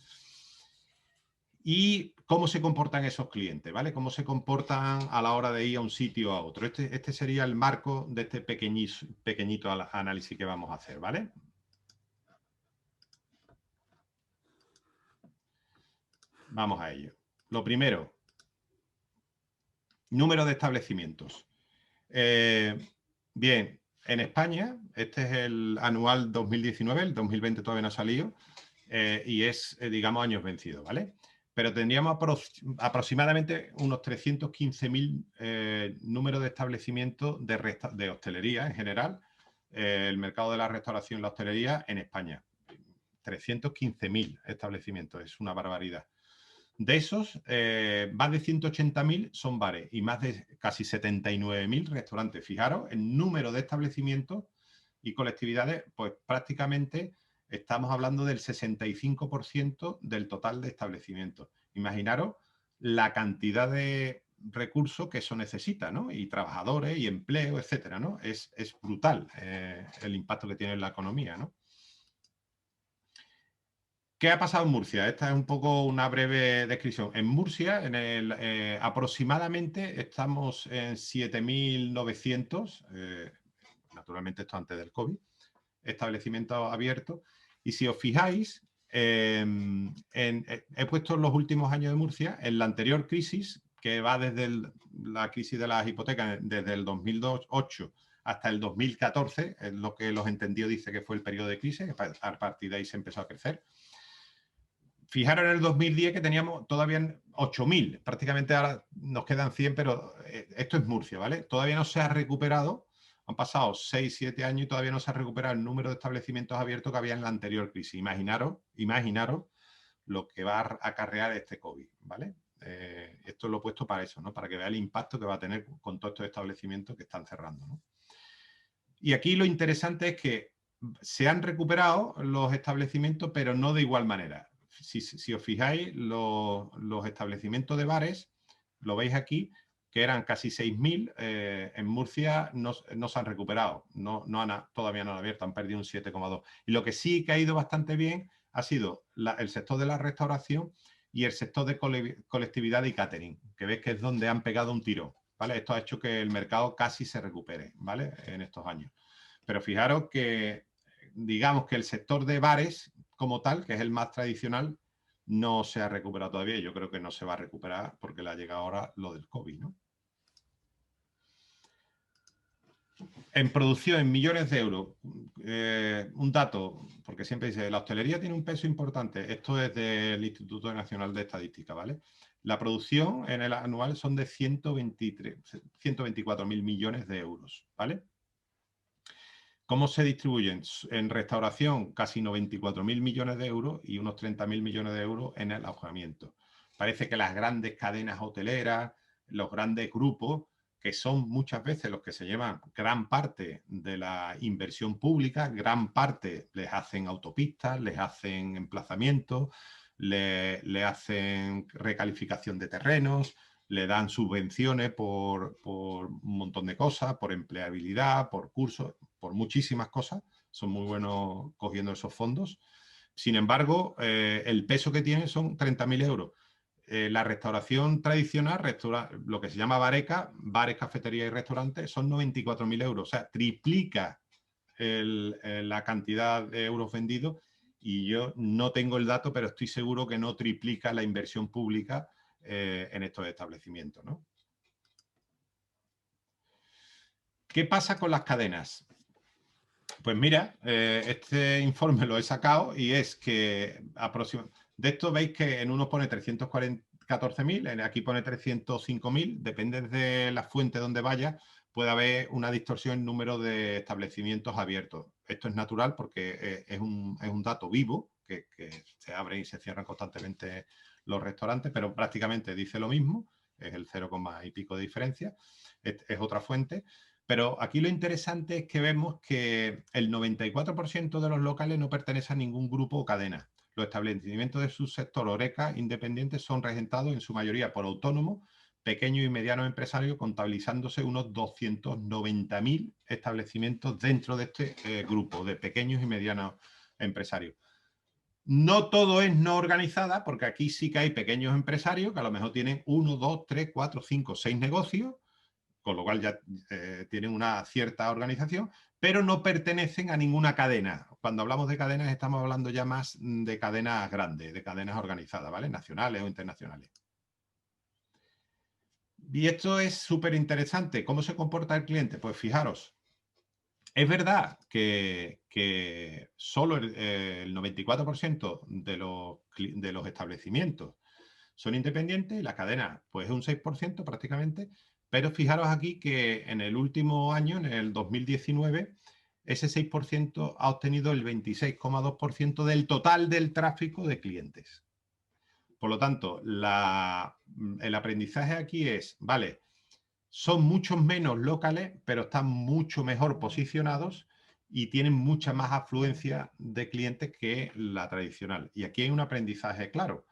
Y cómo se comportan esos clientes, ¿vale? Cómo se comportan a la hora de ir a un sitio o a otro. Este sería el marco de este pequeñito análisis que vamos a hacer, ¿vale? Vamos a ello. Lo primero, número de establecimientos. Bien, en España, este es el anual 2019, el 2020 todavía no ha salido, y es, digamos, años vencidos, ¿vale? Pero tendríamos aproximadamente unos 315.000 números de establecimientos de hostelería en general, el mercado de la restauración y la hostelería en España. 315.000 establecimientos, es una barbaridad. De esos, más de 180.000 son bares y más de casi 79.000 restaurantes. Fijaros, el número de establecimientos y colectividades, pues prácticamente estamos hablando del 65% del total de establecimientos. Imaginaros la cantidad de recursos que eso necesita, ¿no? Y trabajadores y empleo, etcétera, ¿no? Es brutal el impacto que tiene en la economía, ¿no? ¿Qué ha pasado en Murcia? Esta es un poco una breve descripción. En Murcia, aproximadamente estamos en 7.900, naturalmente esto antes del COVID, establecimientos abiertos. Y si os fijáis, he puesto los últimos años de Murcia, en la anterior crisis, que va desde la crisis de las hipotecas, desde el 2008 hasta el 2014, es lo que los entendidos dice que fue el periodo de crisis, a partir de ahí se empezó a crecer. Fijaros en el 2010 que teníamos todavía 8.000, prácticamente ahora nos quedan 100, pero esto es Murcia, ¿vale? Todavía no se ha recuperado, han pasado 6, 7 años y todavía no se ha recuperado el número de establecimientos abiertos que había en la anterior crisis. Imaginaros lo que va a acarrear este COVID, ¿vale? Esto lo he puesto para eso, ¿no? Para que vea el impacto que va a tener con todos estos establecimientos que están cerrando, ¿no? Y aquí lo interesante es que se han recuperado los establecimientos, pero no de igual manera. Si os fijáis, los establecimientos de bares, lo veis aquí, que eran casi 6.000, en Murcia no se han recuperado, todavía no han abierto, han perdido un 7,2. Y lo que sí que ha ido bastante bien ha sido el sector de la restauración y el sector de colectividad y catering, que veis que es donde han pegado un tirón, ¿vale? Esto ha hecho que el mercado casi se recupere, ¿vale? En estos años. Pero fijaros que, digamos que el sector de bares como tal, que es el más tradicional, no se ha recuperado todavía. Yo creo que no se va a recuperar porque le ha llegado ahora lo del COVID, ¿no? En producción, en millones de euros, un dato, porque siempre dice, la hostelería tiene un peso importante. Esto es del Instituto Nacional de Estadística, ¿vale? La producción en el anual son de 124.000 millones de euros, ¿vale? ¿Cómo se distribuyen? En restauración, casi 94.000 millones de euros y unos 30.000 millones de euros en el alojamiento. Parece que las grandes cadenas hoteleras, los grandes grupos, que son muchas veces los que se llevan gran parte de la inversión pública, gran parte les hacen autopistas, les hacen emplazamientos, le hacen recalificación de terrenos, le dan subvenciones por un montón de cosas, por empleabilidad, por cursos, por muchísimas cosas. Son muy buenos cogiendo esos fondos. Sin embargo, el peso que tienen son 30.000 euros. La restauración tradicional, lo que se llama bareca, bares, cafeterías y restaurantes, son 94.000 euros. O sea, triplica la cantidad de euros vendidos, y yo no tengo el dato, pero estoy seguro que no triplica la inversión pública en estos establecimientos, ¿no? ¿Qué pasa con las cadenas? Pues mira, este informe lo he sacado y es que de esto veis que en uno pone 314.000, aquí pone 305.000, depende de la fuente donde vaya, puede haber una distorsión en número de establecimientos abiertos. Esto es natural porque es un dato vivo, que se abren y se cierran constantemente los restaurantes, pero prácticamente dice lo mismo, es el 0, y pico de diferencia, es otra fuente. Pero aquí lo interesante es que vemos que el 94% de los locales no pertenece a ningún grupo o cadena. Los establecimientos de subsector Horeca independientes son regentados en su mayoría por autónomos, pequeños y medianos empresarios, contabilizándose unos 290.000 establecimientos dentro de este grupo de pequeños y medianos empresarios. No todo es no organizada, porque aquí sí que hay pequeños empresarios que a lo mejor tienen 1, 2, 3, 4, 5, 6 negocios, con lo cual ya tienen una cierta organización, pero no pertenecen a ninguna cadena. Cuando hablamos de cadenas estamos hablando ya más de cadenas grandes, de cadenas organizadas, ¿vale? Nacionales o internacionales. Y esto es súper interesante. ¿Cómo se comporta el cliente? Pues fijaros, es verdad que solo el 94% de los establecimientos son independientes, la cadena pues es un 6% prácticamente, pero fijaros aquí que en el último año, en el 2019, ese 6% ha obtenido el 26,2% del total del tráfico de clientes. Por lo tanto, el aprendizaje aquí es, vale, son muchos menos locales, pero están mucho mejor posicionados y tienen mucha más afluencia de clientes que la tradicional. Y aquí hay un aprendizaje claro.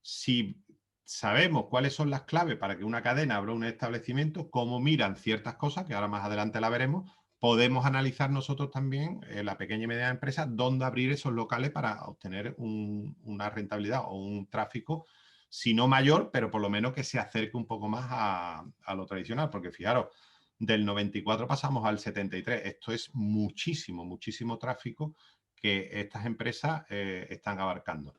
Si sabemos cuáles son las claves para que una cadena abra un establecimiento, cómo miran ciertas cosas, que ahora más adelante la veremos, podemos analizar nosotros también en la pequeña y mediana empresa dónde abrir esos locales para obtener una rentabilidad o un tráfico, si no mayor, pero por lo menos que se acerque un poco más a lo tradicional, porque fijaros, del 94 pasamos al 73. Esto es muchísimo, muchísimo tráfico que estas empresas están abarcando.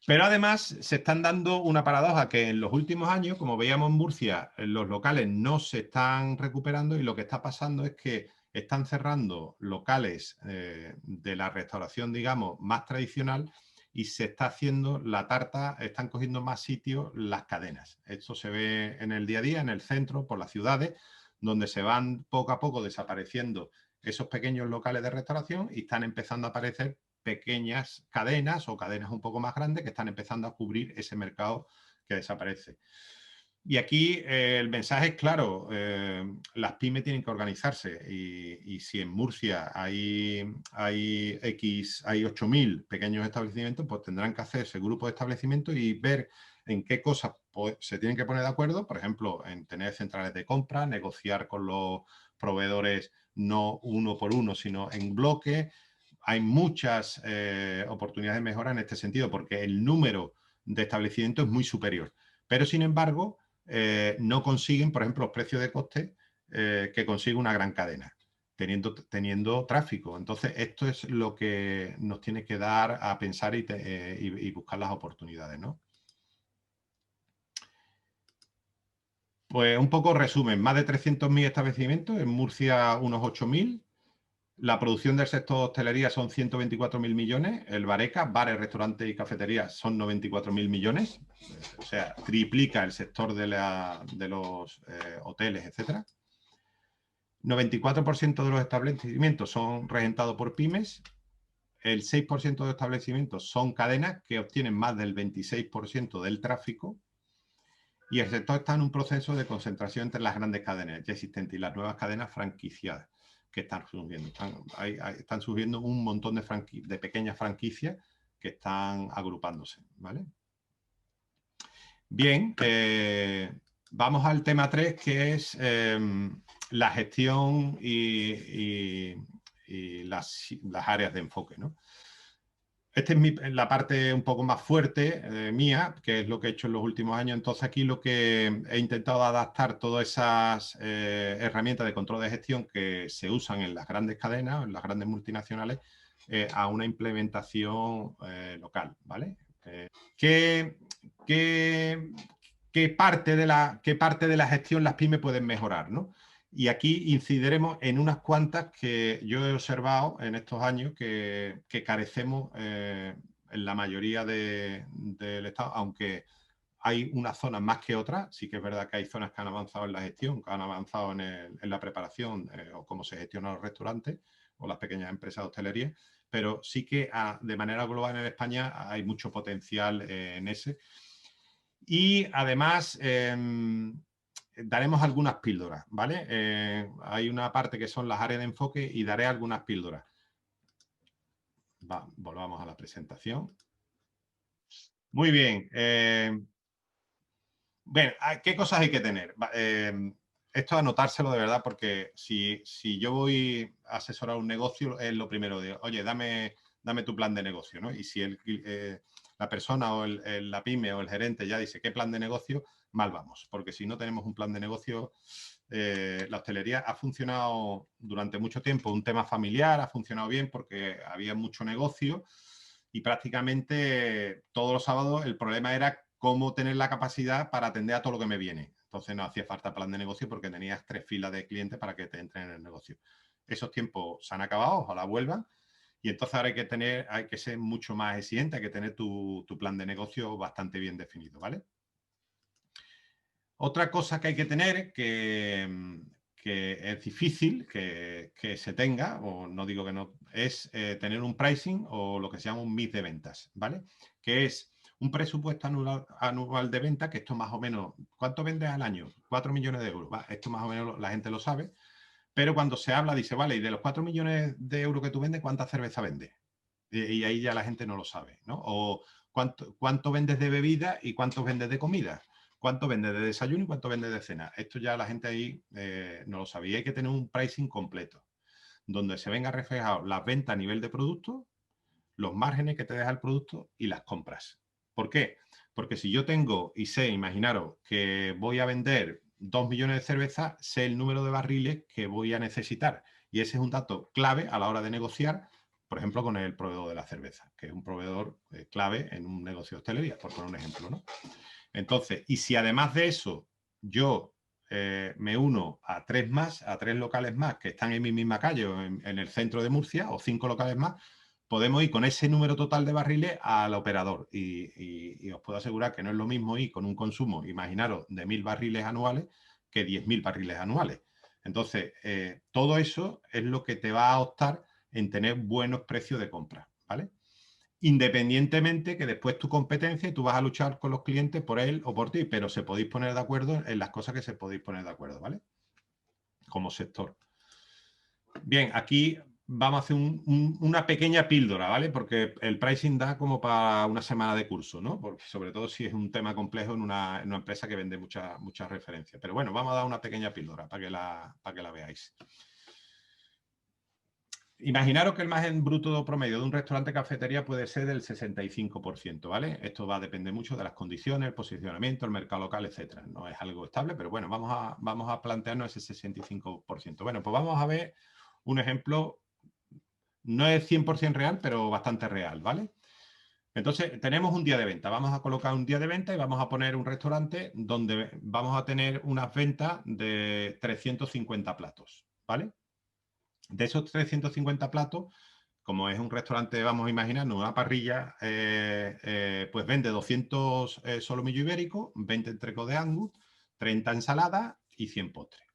Pero además se están dando una paradoja, que en los últimos años, como veíamos en Murcia, los locales no se están recuperando, y lo que está pasando es que están cerrando locales de la restauración, digamos, más tradicional, y se está haciendo la tarta, están cogiendo más sitio las cadenas. Esto se ve en el día a día, en el centro, por las ciudades, donde se van poco a poco desapareciendo esos pequeños locales de restauración y están empezando a aparecer pequeñas cadenas o cadenas un poco más grandes que están empezando a cubrir ese mercado que desaparece. Y aquí el mensaje es claro, las pymes tienen que organizarse, y si en Murcia hay 8.000 pequeños establecimientos, pues tendrán que hacerse grupos de establecimientos y ver en qué cosas se tienen que poner de acuerdo, por ejemplo, en tener centrales de compra, negociar con los proveedores no uno por uno, sino en bloque. Hay muchas oportunidades de mejora en este sentido, porque el número de establecimientos es muy superior. Pero, sin embargo, no consiguen, por ejemplo, los precios de coste que consigue una gran cadena, teniendo tráfico. Entonces, esto es lo que nos tiene que dar a pensar y buscar las oportunidades, ¿no? Pues un poco resumen, más de 300.000 establecimientos, en Murcia unos 8.000. La producción del sector hostelería son 124.000 millones, el Bareca, bares, restaurantes y cafeterías, son 94.000 millones, o sea, triplica el sector de los hoteles, etc. 94% de los establecimientos son regentados por pymes, el 6% de establecimientos son cadenas que obtienen más del 26% del tráfico, y el sector está en un proceso de concentración entre las grandes cadenas ya existentes y las nuevas cadenas franquiciadas que están surgiendo. Están surgiendo un montón de pequeñas franquicias que están agrupándose, ¿vale? Bien, vamos al tema 3, que es la gestión y las áreas de enfoque, ¿no? Esta es la parte un poco más fuerte mía, que es lo que he hecho en los últimos años. Entonces aquí lo que he intentado adaptar todas esas herramientas de control de gestión que se usan en las grandes cadenas, en las grandes multinacionales, a una implementación local, ¿vale? ¿Qué parte de la gestión las pymes pueden mejorar, ¿no? Y aquí incidiremos en unas cuantas que yo he observado en estos años que carecemos en la mayoría del Estado, aunque hay unas zonas más que otras. Sí que es verdad que hay zonas que han avanzado en la gestión, que han avanzado en la preparación o cómo se gestionan los restaurantes o las pequeñas empresas de hostelería, pero sí que de manera global en España hay mucho potencial en ese. Y además daremos algunas píldoras, ¿vale? Hay una parte que son las áreas de enfoque y daré algunas píldoras. Volvamos a la presentación. Muy bien. Bueno, ¿qué cosas hay que tener? Esto anotárselo de verdad, porque si yo voy a asesorar un negocio, es lo primero de, oye, dame tu plan de negocio, ¿no? Y si la persona o la pyme o el gerente ya dice qué plan de negocio, mal vamos, porque si no tenemos un plan de negocio, la hostelería ha funcionado durante mucho tiempo, un tema familiar, ha funcionado bien porque había mucho negocio y prácticamente todos los sábados el problema era cómo tener la capacidad para atender a todo lo que me viene. Entonces no hacía falta plan de negocio porque tenías 3 filas de clientes para que te entren en el negocio. Esos tiempos se han acabado, ojalá vuelvan. Y entonces ahora hay que ser mucho más exigente, hay que tener tu plan de negocio bastante bien definido, ¿vale? Otra cosa que hay que tener, que es difícil que se tenga, o no digo que no, es tener un pricing o lo que se llama un mix de ventas, ¿vale? Que es un presupuesto anual de venta, que esto más o menos, ¿cuánto vendes al año? 4 millones de euros. ¿Va? Esto más o menos la gente lo sabe, pero cuando se habla dice, vale, y de los 4 millones de euros que tú vendes, ¿cuánta cerveza vendes? Y ahí ya la gente no lo sabe, ¿no? O cuánto vendes de bebida y cuánto vendes de comida. ¿Cuánto vendes de desayuno y cuánto vendes de cena? Esto ya la gente ahí no lo sabe. Y hay que tener un pricing completo, donde se venga reflejado las ventas a nivel de producto, los márgenes que te deja el producto y las compras. ¿Por qué? Porque si yo tengo y sé, imaginaros, que voy a vender 2 millones de cervezas, sé el número de barriles que voy a necesitar. Y ese es un dato clave a la hora de negociar, por ejemplo, con el proveedor de la cerveza, que es un proveedor clave en un negocio de hostelería, por poner un ejemplo, ¿no? Entonces, y si además de eso yo me uno a 3 más, a 3 locales más que están en mi misma calle o en el centro de Murcia, o 5 locales más, podemos ir con ese número total de barriles al operador. Y os puedo asegurar que no es lo mismo ir con un consumo, imaginaros, de 1.000 barriles anuales que 10.000 barriles anuales. Entonces, todo eso es lo que te va a optar en tener buenos precios de compra, ¿vale? Independientemente que después tu competencia y tú vas a luchar con los clientes por él o por ti, pero se podéis poner de acuerdo en las cosas que se podéis poner de acuerdo, ¿vale? Como sector. Bien, aquí vamos a hacer una pequeña píldora, ¿vale? Porque el pricing da como para una semana de curso, ¿no? Porque sobre todo si es un tema complejo en una empresa que vende muchas referencias. Pero bueno, vamos a dar una pequeña píldora para que la veáis. Imaginaros que el margen bruto promedio de un restaurante cafetería puede ser del 65%, ¿vale? Esto va a depender mucho de las condiciones, el posicionamiento, el mercado local, etcétera. No es algo estable, pero bueno, vamos a plantearnos ese 65%. Bueno, pues vamos a ver un ejemplo, no es 100% real, pero bastante real, ¿vale? Entonces, tenemos un día de venta. Vamos a colocar un día de venta y vamos a poner un restaurante donde vamos a tener unas ventas de 350 platos, ¿vale? De esos 350 platos, como es un restaurante, vamos a imaginar, una parrilla, pues vende 200 solomillo ibérico, 20 entrecot de Angus, 30 ensaladas y 100 postres.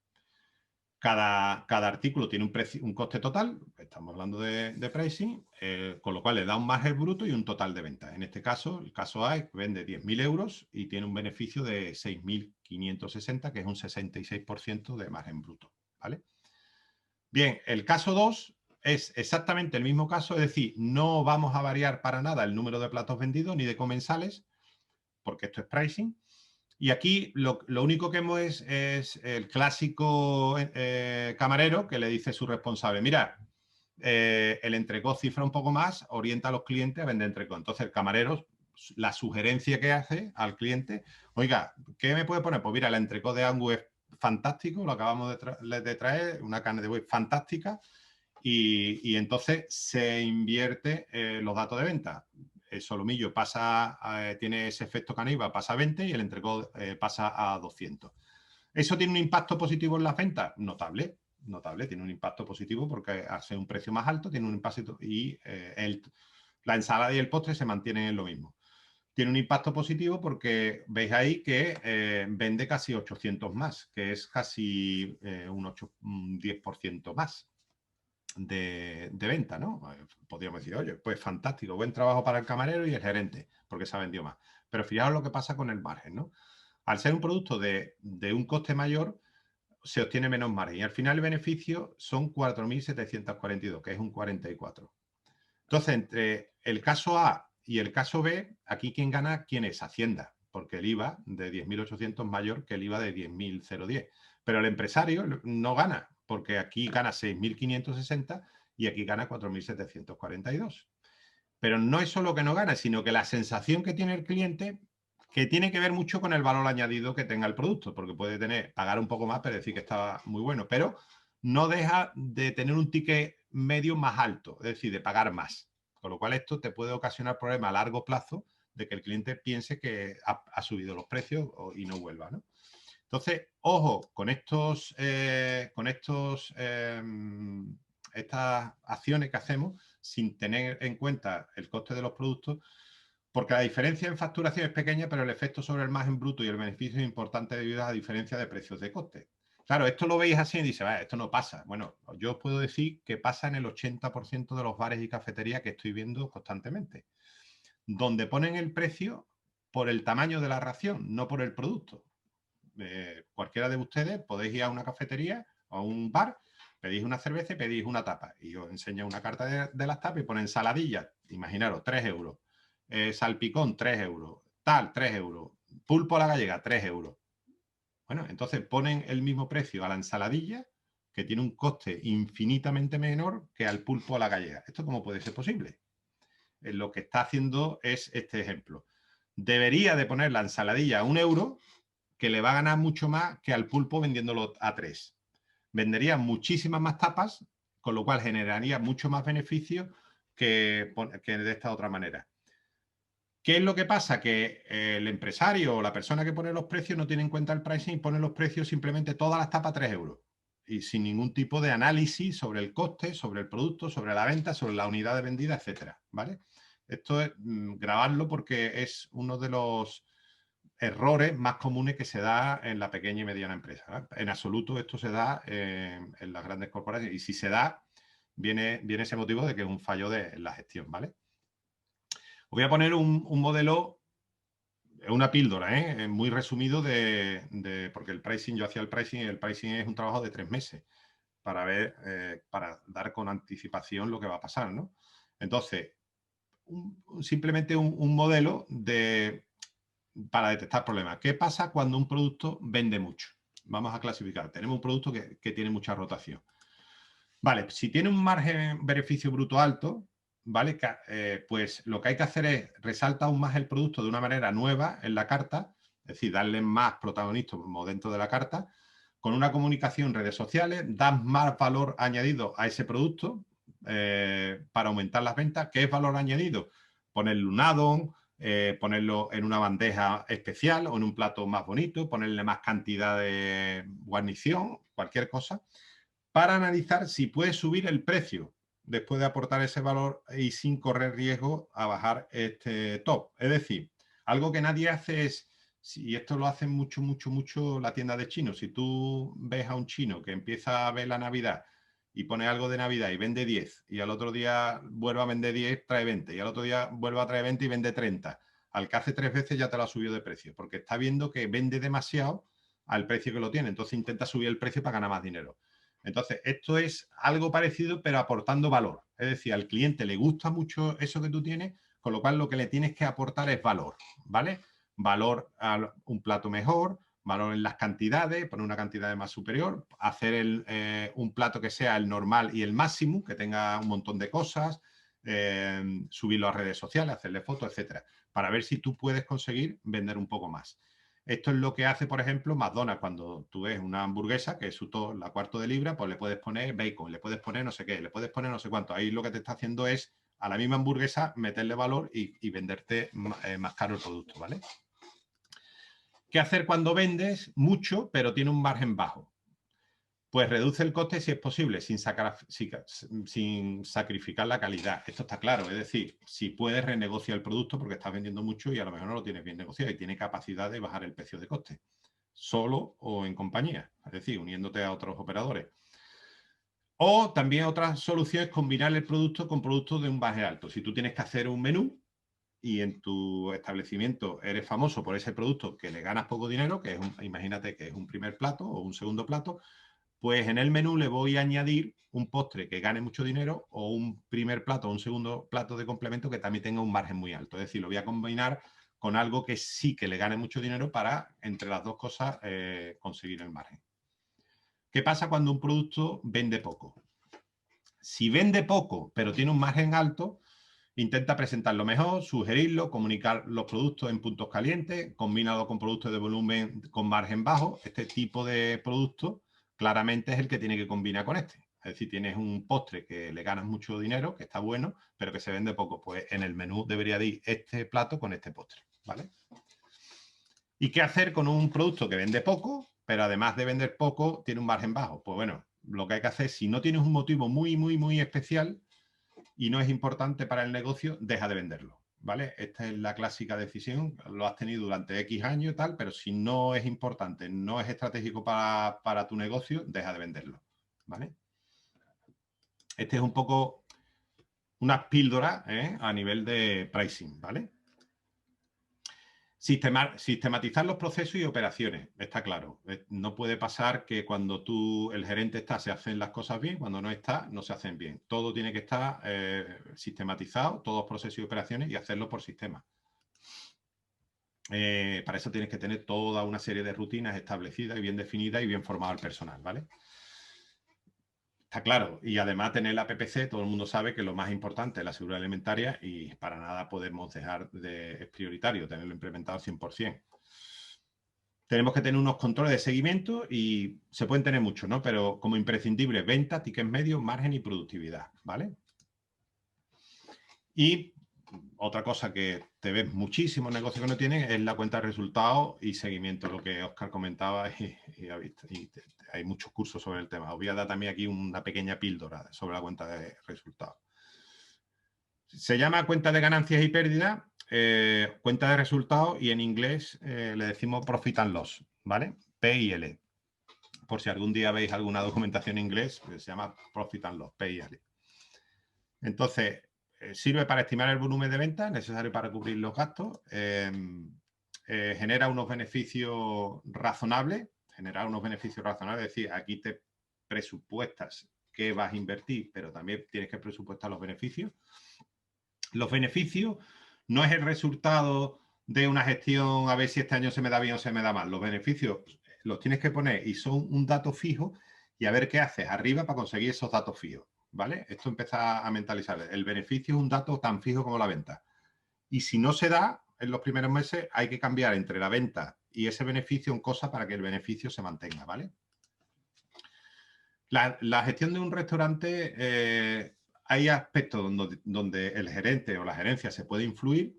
Cada artículo tiene un coste total, estamos hablando de pricing, con lo cual le da un margen bruto y un total de ventas. En este caso, el caso A vende 10.000 euros y tiene un beneficio de 6.560, que es un 66% de margen bruto, ¿vale? Bien, el caso 2 es exactamente el mismo caso, es decir, no vamos a variar para nada el número de platos vendidos ni de comensales, porque esto es pricing, Y aquí lo único que hemos es el clásico camarero que le dice a su responsable, mira, el entrecot cifra un poco más, orienta a los clientes a vender entrecot. Entonces el camarero, la sugerencia que hace al cliente, oiga, ¿qué me puede poner? Pues mira, el entrecot de Angus es fantástico, lo acabamos de traer, una carne de buey fantástica, y entonces se invierte los datos de venta. El solomillo pasa, tiene ese efecto caníbal, pasa a 20 y el entrecot pasa a 200. ¿Eso tiene un impacto positivo en las ventas? Notable, notable, tiene un impacto positivo porque hace un precio más alto, tiene un impacto y la ensalada y el postre se mantienen en lo mismo. Tiene un impacto positivo porque veis ahí que vende casi 800 más, que es casi un 10% más de venta, ¿no? Podríamos decir, oye, pues fantástico, buen trabajo para el camarero y el gerente, porque se ha vendido más. Pero fijaos lo que pasa con el margen, ¿no? Al ser un producto de un coste mayor, se obtiene menos margen. Y al final el beneficio son 4.742, que es un 44. Entonces, entre el caso A y el caso B, aquí quien gana, ¿quién es? Hacienda, porque el IVA de 10.800 es mayor que el IVA de 10.010. Pero el empresario no gana, porque aquí gana 6.560 y aquí gana 4.742. Pero no es solo que no gana, sino que la sensación que tiene el cliente, que tiene que ver mucho con el valor añadido que tenga el producto, porque puede pagar un poco más, pero decir que está muy bueno, pero no deja de tener un ticket medio más alto, es decir, de pagar más. Con lo cual esto te puede ocasionar problemas a largo plazo de que el cliente piense que ha subido los precios y no vuelva, ¿no? Entonces, ojo con estas acciones que hacemos sin tener en cuenta el coste de los productos, porque la diferencia en facturación es pequeña, pero el efecto sobre el margen bruto y el beneficio es importante debido a la diferencia de precios de coste. Claro, esto lo veis así y dice, esto no pasa. Bueno, yo os puedo decir que pasa en el 80% de los bares y cafeterías que estoy viendo constantemente, donde ponen el precio por el tamaño de la ración, no por el producto. Cualquiera de ustedes podéis ir a una cafetería o a un bar, pedís una cerveza y pedís una tapa. Y os enseño una carta de las tapas y ponen saladilla, imaginaros, 3 euros. Salpicón, 3 euros. Tal, 3 euros. Pulpo a la gallega, 3 euros. Bueno, entonces ponen el mismo precio a la ensaladilla, que tiene un coste infinitamente menor que al pulpo a la gallega. ¿Esto cómo puede ser posible? Lo que está haciendo es este ejemplo. Debería de poner la ensaladilla a 1 euro, que le va a ganar mucho más que al pulpo vendiéndolo a 3. Vendería muchísimas más tapas, con lo cual generaría mucho más beneficio que de esta otra manera. ¿Qué es lo que pasa? Que el empresario o la persona que pone los precios no tiene en cuenta el pricing y pone los precios simplemente todas las tapas a 3 euros. Y sin ningún tipo de análisis sobre el coste, sobre el producto, sobre la venta, sobre la unidad de vendida, etcétera, ¿vale? Esto es grabarlo porque es uno de los errores más comunes que se da en la pequeña y mediana empresa, ¿verdad? En absoluto esto se da en las grandes corporaciones y si se da, viene ese motivo de que es un fallo de la gestión, ¿vale? Os voy a poner un modelo, una píldora, muy resumido porque el pricing, yo hacía el pricing y el pricing es un trabajo de 3 meses para ver, para dar con anticipación lo que va a pasar, ¿no? Entonces, simplemente un modelo para detectar problemas. ¿Qué pasa cuando un producto vende mucho? Vamos a clasificar. Tenemos un producto que tiene mucha rotación. Vale, si tiene un margen beneficio bruto alto, ¿vale? Pues lo que hay que hacer es resaltar aún más el producto de una manera nueva en la carta, es decir, darle más protagonismo dentro de la carta, con una comunicación en redes sociales, das más valor añadido a ese producto para aumentar las ventas. ¿Qué es valor añadido? Ponerle un add-on, ponerlo en una bandeja especial o en un plato más bonito, ponerle más cantidad de guarnición, cualquier cosa, para analizar si puede subir el precio después de aportar ese valor y sin correr riesgo a bajar este top. Es decir, algo que nadie hace es, y esto lo hace mucho la tienda de chinos, si tú ves a un chino que empieza a ver la Navidad y pone algo de Navidad y vende 10 y al otro día vuelve a vender 10, trae 20 y al otro día vuelve a traer 20 y vende 30. Al que hace 3 veces ya te lo ha subido de precio porque está viendo que vende demasiado al precio que lo tiene. Entonces intenta subir el precio para ganar más dinero. Entonces, esto es algo parecido, pero aportando valor. Es decir, al cliente le gusta mucho eso que tú tienes, con lo cual lo que le tienes que aportar es valor, ¿vale? valor a un plato mejor, valor en las cantidades, poner una cantidad más superior, hacer un plato que sea el normal y el máximo, que tenga un montón de cosas, subirlo a redes sociales, hacerle fotos, etcétera, para ver si tú puedes conseguir vender un poco más. Esto es lo que hace, por ejemplo, McDonald's. Cuando tú ves una hamburguesa, que es la cuarto de libra, pues le puedes poner bacon, le puedes poner no sé qué, le puedes poner no sé cuánto. Ahí lo que te está haciendo es a la misma hamburguesa meterle valor y venderte más caro el producto, ¿vale? ¿Qué hacer cuando vendes mucho, pero tiene un margen bajo? Pues reduce el coste si es posible, sin sacrificar la calidad. Esto está claro, es decir, si puedes renegociar el producto porque estás vendiendo mucho y a lo mejor no lo tienes bien negociado y tiene capacidad de bajar el precio de coste, solo o en compañía, es decir, uniéndote a otros operadores. O también otra solución es combinar el producto con productos de un margen alto. Si tú tienes que hacer un menú y en tu establecimiento eres famoso por ese producto que le ganas poco dinero, que es imagínate que es un primer plato o un segundo plato, pues en el menú le voy a añadir un postre que gane mucho dinero o un primer plato o un segundo plato de complemento que también tenga un margen muy alto. Es decir, lo voy a combinar con algo que sí que le gane mucho dinero para, entre las dos cosas, conseguir el margen. ¿Qué pasa cuando un producto vende poco? Si vende poco, pero tiene un margen alto, intenta presentarlo mejor, sugerirlo, comunicar los productos en puntos calientes, combinado con productos de volumen con margen bajo. Este tipo de producto claramente es el que tiene que combinar con este. Es decir, tienes un postre que le ganas mucho dinero, que está bueno, pero que se vende poco. Pues en el menú debería de ir este plato con este postre, ¿vale? ¿Y qué hacer con un producto que vende poco, pero además de vender poco, tiene un margen bajo? Pues bueno, lo que hay que hacer, si no tienes un motivo muy, muy, muy especial y no es importante para el negocio, deja de venderlo, ¿vale? Esta es la clásica decisión, lo has tenido durante X años y tal, pero si no es importante, no es estratégico para tu negocio, deja de venderlo, ¿vale? Este es un poco unas píldoras a nivel de pricing, ¿vale? Sistematizar los procesos y operaciones, está claro. No puede pasar que cuando el gerente está, se hacen las cosas bien, cuando no está, no se hacen bien. Todo tiene que estar sistematizado, todos procesos y operaciones, y hacerlo por sistema. Para eso tienes que tener toda una serie de rutinas establecidas y bien definidas y bien formado el personal, ¿vale? Está claro. Y además tener la PPC, todo el mundo sabe que lo más importante es la seguridad alimentaria y para nada podemos dejar es prioritario tenerlo implementado al 100%. Tenemos que tener unos controles de seguimiento y se pueden tener muchos, ¿no? Pero como imprescindible, venta, tickets medios, margen y productividad, ¿vale? Y otra cosa que te ves muchísimos negocios que no tienen es la cuenta de resultados y seguimiento, lo que Óscar comentaba y hay muchos cursos sobre el tema. Os voy a dar también aquí una pequeña píldora sobre la cuenta de resultados. Se llama cuenta de ganancias y pérdidas, cuenta de resultados y en inglés le decimos profit and loss, ¿vale? P&L. Por si algún día veis alguna documentación en inglés, pues se llama profit and loss, P&L. Entonces, sirve para estimar el volumen de ventas necesario para cubrir los gastos, genera unos beneficios razonables, es decir, aquí te presupuestas qué vas a invertir, pero también tienes que presupuestar los beneficios. Los beneficios no es el resultado de una gestión a ver si este año se me da bien o se me da mal. Los beneficios los tienes que poner y son un dato fijo y a ver qué haces arriba para conseguir esos datos fijos, ¿vale? Esto empieza a mentalizar. El beneficio es un dato tan fijo como la venta. Y si no se da en los primeros meses, hay que cambiar entre la venta y ese beneficio en cosas para que el beneficio se mantenga, ¿vale? La gestión de un restaurante, hay aspectos donde el gerente o la gerencia se puede influir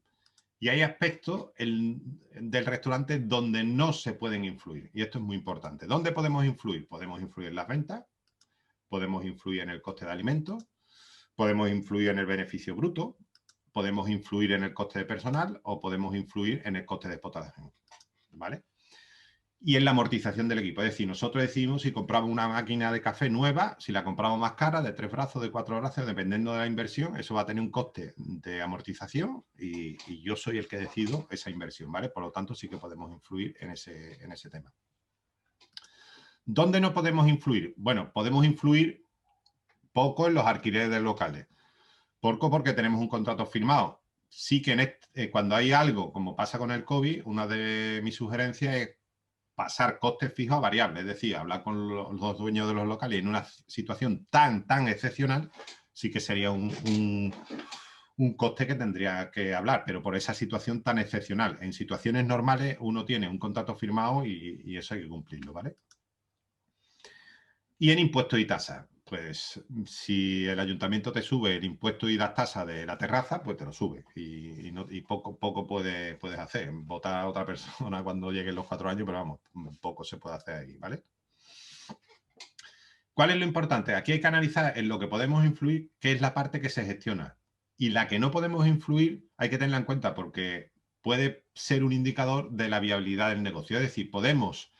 y hay aspectos del restaurante donde no se pueden influir. Y esto es muy importante. ¿Dónde podemos influir? Podemos influir en las ventas, podemos influir en el coste de alimentos, podemos influir en el beneficio bruto, podemos influir en el coste de personal o podemos influir en el coste de explotación, ¿vale? Y en la amortización del equipo. Es decir, nosotros decidimos si compramos una máquina de café nueva, si la compramos más cara, de 3 brazos, de 4 brazos, dependiendo de la inversión, eso va a tener un coste de amortización y yo soy el que decido esa inversión, ¿vale? Por lo tanto, sí que podemos influir en ese tema. ¿Dónde no podemos influir? Bueno, podemos influir poco en los alquileres de locales. Poco porque tenemos un contrato firmado. sí que cuando hay algo, como pasa con el COVID, una de mis sugerencias es pasar costes fijos a variables, es decir, hablar con los dueños de los locales en una situación tan excepcional, sí que sería un coste que tendría que hablar, pero por esa situación tan excepcional. En situaciones normales uno tiene un contrato firmado y eso hay que cumplirlo, ¿vale? Y en impuestos y tasas, pues si el ayuntamiento te sube el impuesto y las tasas de la terraza, pues te lo sube y poco puedes hacer. Votar a otra persona cuando lleguen los 4 años, pero vamos, poco se puede hacer ahí, ¿vale? ¿Cuál es lo importante? Aquí hay que analizar en lo que podemos influir, qué es la parte que se gestiona. Y la que no podemos influir hay que tenerla en cuenta porque puede ser un indicador de la viabilidad del negocio. Es decir, podemos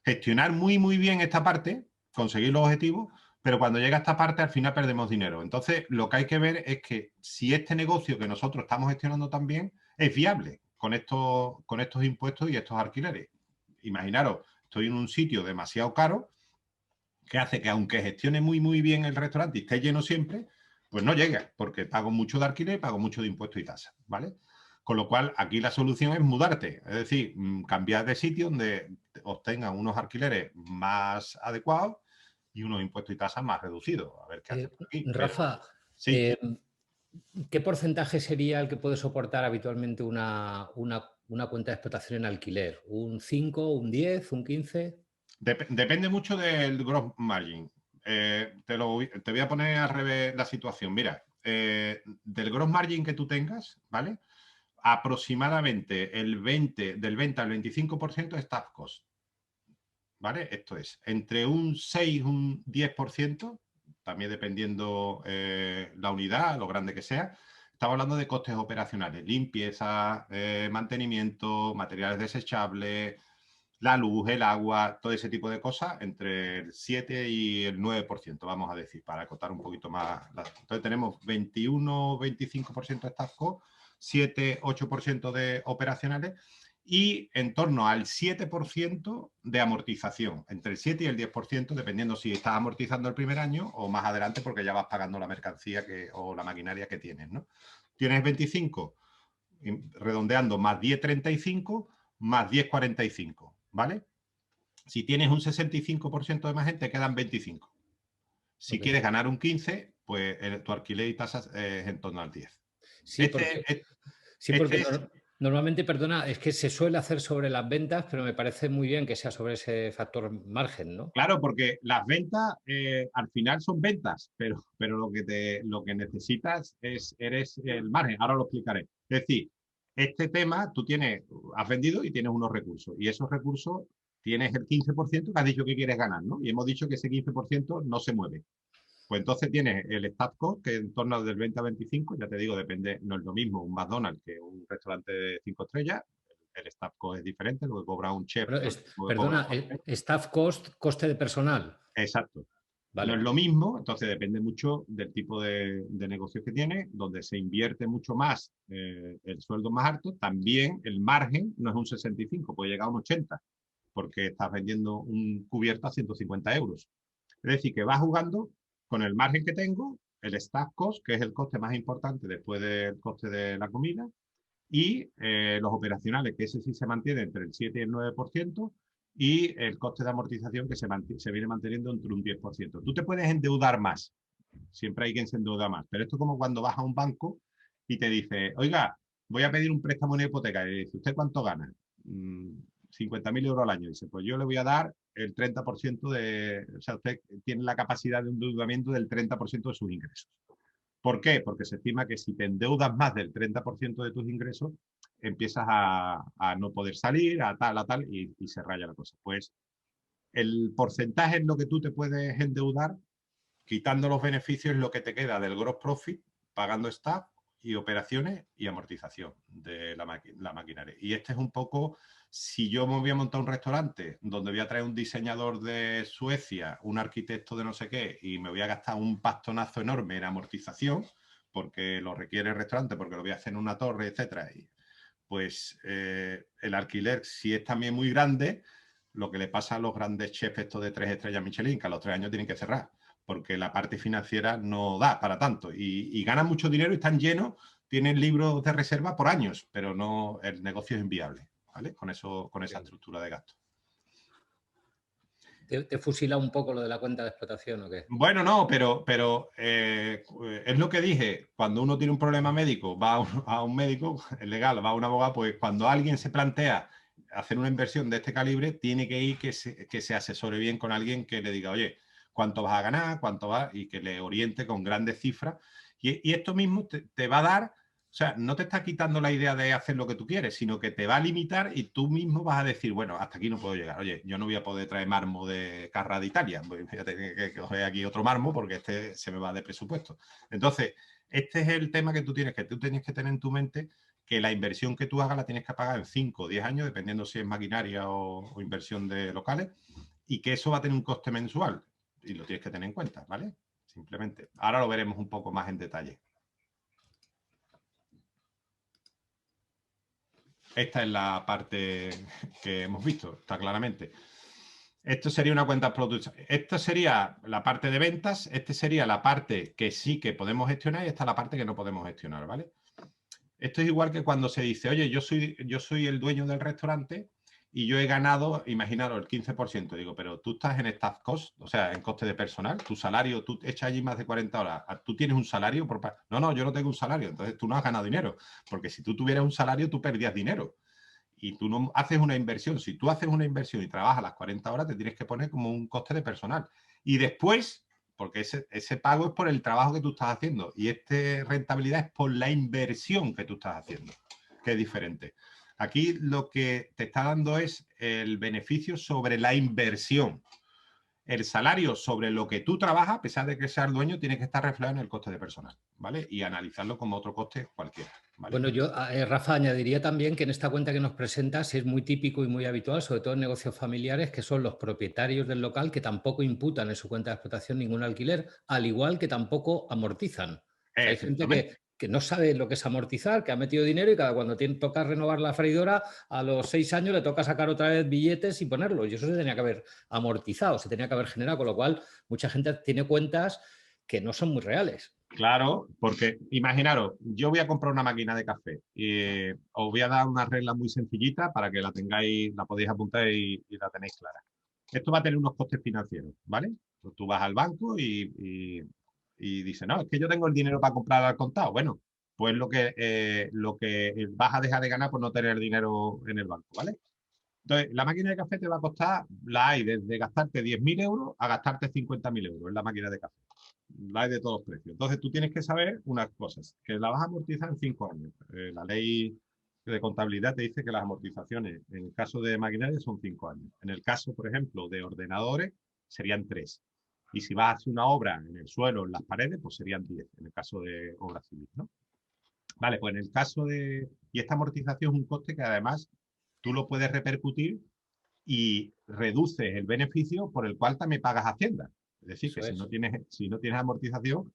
gestionar muy bien esta parte, conseguir los objetivos, pero cuando llega a esta parte al final perdemos dinero. Entonces, lo que hay que ver es que si este negocio que nosotros estamos gestionando también es viable con estos impuestos y estos alquileres. Imaginaros, estoy en un sitio demasiado caro que hace que aunque gestione muy bien el restaurante y esté lleno siempre, pues no llega, porque pago mucho de alquiler y pago mucho de impuestos y tasas, ¿vale? Con lo cual, aquí la solución es mudarte, es decir, cambiar de sitio donde obtengan unos alquileres más adecuados y unos impuestos y tasas más reducidos. A ver qué hace por aquí. Pero Rafa, sí, ¿qué porcentaje sería el que puede soportar habitualmente una cuenta de explotación en alquiler? ¿Un 5, un 10, un 15? depende mucho del gross margin. Te voy a poner al revés la situación. Mira, del gross margin que tú tengas, ¿vale? Aproximadamente del 20 al 25% es staff cost, ¿vale? Esto es, entre un 6 y un 10%, también dependiendo la unidad, lo grande que sea, estamos hablando de costes operacionales, limpieza, mantenimiento, materiales desechables, la luz, el agua, todo ese tipo de cosas, entre el 7 y el 9%, vamos a decir, para acotar un poquito más. Entonces tenemos 21-25% de staff cost, 7-8% de operacionales y en torno al 7% de amortización, entre el 7 y el 10%, dependiendo si estás amortizando el primer año o más adelante porque ya vas pagando la mercancía o la maquinaria que tienes, ¿no? Tienes 25, redondeando, más 10,35, más 10,45, ¿vale? Si tienes un 65% de más gente, quedan 25. Si Okay. quieres ganar un 15, pues tu alquiler y tasas es en torno al 10. Sí, Este, porque, este sí, porque es normalmente, perdona, es que se suele hacer sobre las ventas, pero me parece muy bien que sea sobre ese factor margen, ¿no? claro, porque las ventas al final son ventas, pero lo que necesitas eres el margen. Ahora lo explicaré. Es decir, este tema tú has vendido y tienes unos recursos. Y esos recursos tienes el 15% que has dicho que quieres ganar, ¿no? Y hemos dicho que ese 15% no se mueve. Pues entonces tienes el staff cost, que es en torno al del 20 a 25, ya te digo, depende, no es lo mismo un McDonald's que un restaurante de 5 estrellas. El staff cost es diferente, lo que cobra un chef, Pero lo que cobra perdona, un hotel. staff cost, coste de personal. Exacto. No es Vale. lo mismo, entonces depende mucho del tipo de negocio que tiene, donde se invierte mucho más el sueldo más alto, también el margen no es un 65, puede llegar a un 80, porque estás vendiendo un cubierto a 150 euros. Es decir, que vas jugando con el margen que tengo, el staff cost, que es el coste más importante después del coste de la comida, y los operacionales, que ese sí se mantiene entre el 7 y el 9%, y el coste de amortización que se viene manteniendo entre un 10%. Tú te puedes endeudar más, siempre hay quien se endeuda más, pero esto es como cuando vas a un banco y te dice, oiga, voy a pedir un préstamo en hipoteca, y dice, ¿usted cuánto gana? 50.000 euros al año. Dice, pues yo le voy a dar el 30% o sea, usted tiene la capacidad de endeudamiento del 30% de sus ingresos. ¿Por qué? Porque se estima que si te endeudas más del 30% de tus ingresos, empiezas a no poder salir, a tal, y se raya la cosa. Pues el porcentaje en lo que tú te puedes endeudar, quitando los beneficios, es lo que te queda del gross profit, pagando staff y operaciones y amortización de la maquinaria. Y este es un poco, si yo me voy a montar un restaurante donde voy a traer un diseñador de Suecia, un arquitecto de no sé qué, y me voy a gastar un pastonazo enorme en amortización, porque lo requiere el restaurante, porque lo voy a hacer en una torre, etcétera, y pues el alquiler, si es también muy grande, lo que le pasa a los grandes chefs estos de 3 estrellas Michelin, que a los 3 años tienen que cerrar, porque la parte financiera no da para tanto y ganan mucho dinero y están llenos tienen libros de reserva por años, pero no, el negocio es inviable, ¿vale? Con esa estructura de gasto. ¿Te fusila un poco lo de la cuenta de explotación o qué? Bueno, no, pero es lo que dije, cuando uno tiene un problema médico, va a un médico, es legal, va a un abogado, pues cuando alguien se plantea hacer una inversión de este calibre, tiene que ir que se asesore bien con alguien que le diga, oye, ¿cuánto vas a ganar? ¿Cuánto vas? Y que le oriente con grandes cifras. Y esto mismo te va a dar, o sea, no te está quitando la idea de hacer lo que tú quieres, sino que te va a limitar y tú mismo vas a decir, bueno, hasta aquí no puedo llegar. Oye, yo no voy a poder traer mármol de Carrara de Italia. Voy a tener que coger aquí otro mármol porque este se me va de presupuesto. Entonces, este es el tema que tú tienes que tener en tu mente, que la inversión que tú hagas la tienes que pagar en 5 o 10 años, dependiendo si es maquinaria o inversión de locales, y que eso va a tener un coste mensual. Y lo tienes que tener en cuenta, ¿vale? Simplemente. Ahora lo veremos un poco más en detalle. Esta es la parte que hemos visto, está claramente. Esto sería una cuenta productiva. Esta sería la parte de ventas, esta sería la parte que sí que podemos gestionar y esta es la parte que no podemos gestionar, ¿vale? Esto es igual que cuando se dice, oye, yo soy el dueño del restaurante y yo he ganado, imaginaros, el 15%. Digo, pero tú estás en staff cost, o sea, en coste de personal, tu salario, tú echas allí más de 40 horas, ¿tú tienes un salario? No, yo no tengo un salario, entonces tú no has ganado dinero, porque si tú tuvieras un salario, tú perdías dinero. Y tú no haces una inversión. Si tú haces una inversión y trabajas las 40 horas, te tienes que poner como un coste de personal. Y después, porque ese pago es por el trabajo que tú estás haciendo y esta rentabilidad es por la inversión que tú estás haciendo, que es diferente. Aquí lo que te está dando es el beneficio sobre la inversión. El salario sobre lo que tú trabajas, a pesar de que seas el dueño, tiene que estar reflejado en el coste de personal, ¿vale? Y analizarlo como otro coste cualquiera, ¿vale? Bueno, yo, Rafa, añadiría también que en esta cuenta que nos presentas es muy típico y muy habitual, sobre todo en negocios familiares, que son los propietarios del local que tampoco imputan en su cuenta de explotación ningún alquiler, al igual que tampoco amortizan. O sea, hay gente Exactamente. que no sabe lo que es amortizar, que ha metido dinero y cada cuando toca renovar la freidora, a los 6 años le toca sacar otra vez billetes y ponerlos. Y eso se tenía que haber amortizado, se tenía que haber generado, con lo cual mucha gente tiene cuentas que no son muy reales. Claro, porque imaginaros, yo voy a comprar una máquina de café y os voy a dar una regla muy sencillita para que la tengáis, la podéis apuntar y la tenéis clara. Esto va a tener unos costes financieros, ¿vale? Pues tú vas al banco y dices, no, es que yo tengo el dinero para comprar al contado. Bueno, pues lo que vas a dejar de ganar por no tener dinero en el banco, ¿vale? Entonces, la máquina de café te va a costar, la hay desde gastarte 10.000 euros a gastarte 50.000 euros en la máquina de café. La hay de todos los precios. Entonces, tú tienes que saber unas cosas, que la vas a amortizar en 5 años. La ley de contabilidad te dice que las amortizaciones en el caso de maquinaria son 5 años. En el caso, por ejemplo, de ordenadores, serían 3. Y si vas a hacer una obra en el suelo, en las paredes, pues serían 10, en el caso de obra civil, ¿no? Vale, pues en el caso de... Y esta amortización es un coste que además tú lo puedes repercutir y reduces el beneficio por el cual también pagas Hacienda. Es decir, que Eso es. si no tienes amortización,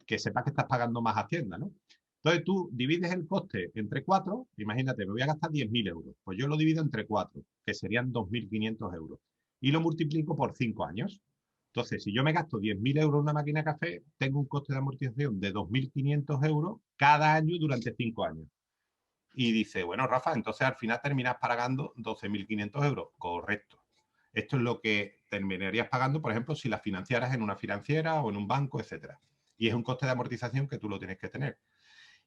que sepas que estás pagando más Hacienda, ¿no? Entonces tú divides el coste entre 4, imagínate, me voy a gastar 10.000 euros, pues yo lo divido entre 4, que serían 2.500 euros, y lo multiplico por 5 años. Entonces, si yo me gasto 10.000 euros en una máquina de café, tengo un coste de amortización de 2.500 euros cada año durante 5 años. Y dice, bueno, Rafa, entonces al final terminas pagando 12.500 euros. Correcto. Esto es lo que terminarías pagando, por ejemplo, si la financiaras en una financiera o en un banco, etcétera. Y es un coste de amortización que tú lo tienes que tener.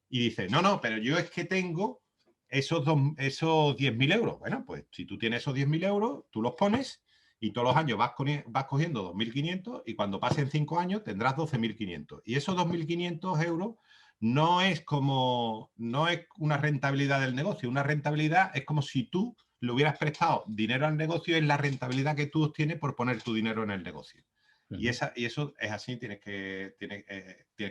Y dice, no, pero yo es que tengo esos 10.000 euros. Bueno, pues si tú tienes esos 10.000 euros, tú los pones y todos los años vas cogiendo 2.500 y cuando pasen 5 años tendrás 12.500. Y esos 2.500 euros no es una rentabilidad del negocio. Una rentabilidad es como si tú le hubieras prestado dinero al negocio, es la rentabilidad que tú obtienes por poner tu dinero en el negocio. Y eso es así, tienes que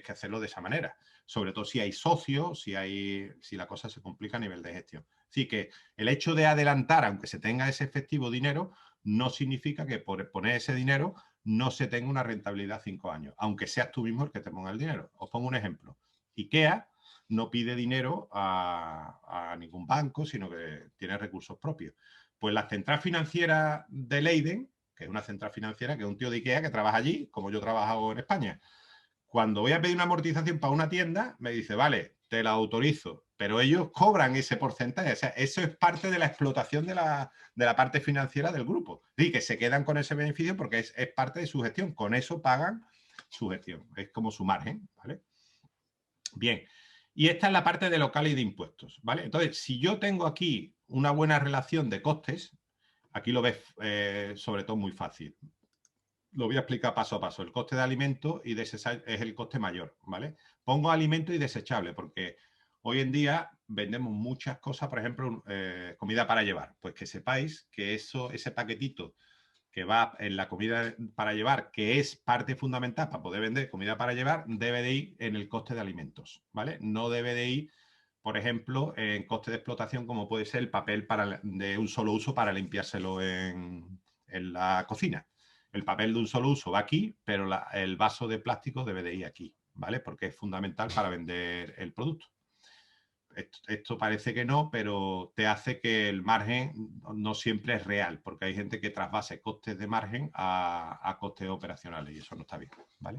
hacerlo de esa manera. Sobre todo si hay socios, si la cosa se complica a nivel de gestión. Así que el hecho de adelantar, aunque se tenga ese efectivo dinero, no significa que por poner ese dinero no se tenga una rentabilidad 5 años, aunque seas tú mismo el que te ponga el dinero. Os pongo un ejemplo. IKEA no pide dinero a ningún banco, sino que tiene recursos propios. Pues la central financiera de Leiden, que es una central financiera, que es un tío de IKEA que trabaja allí, como yo trabajo en España. Cuando voy a pedir una amortización para una tienda, me dice, vale, te la autorizo, pero ellos cobran ese porcentaje. O sea, eso es parte de la explotación de la parte financiera del grupo. Y que se quedan con ese beneficio porque es parte de su gestión. Con eso pagan su gestión. Es como su margen, ¿vale? Bien. Y esta es la parte de local y de impuestos, ¿vale? Entonces, si yo tengo aquí una buena relación de costes, aquí lo ves sobre todo muy fácil. Lo voy a explicar paso a paso. El coste de alimento y es el coste mayor, ¿vale? Pongo alimento y desechable porque hoy en día vendemos muchas cosas, por ejemplo, comida para llevar. Pues que sepáis que ese paquetito que va en la comida para llevar, que es parte fundamental para poder vender comida para llevar, debe de ir en el coste de alimentos, ¿vale? No debe de ir, por ejemplo, en coste de explotación como puede ser el papel de un solo uso para limpiárselo en la cocina. El papel de un solo uso va aquí, pero el vaso de plástico debe de ir aquí, ¿vale? Porque es fundamental para vender el producto. Esto parece que no, pero te hace que el margen no siempre es real, porque hay gente que trasvase costes de margen a costes operacionales y eso no está bien, ¿vale?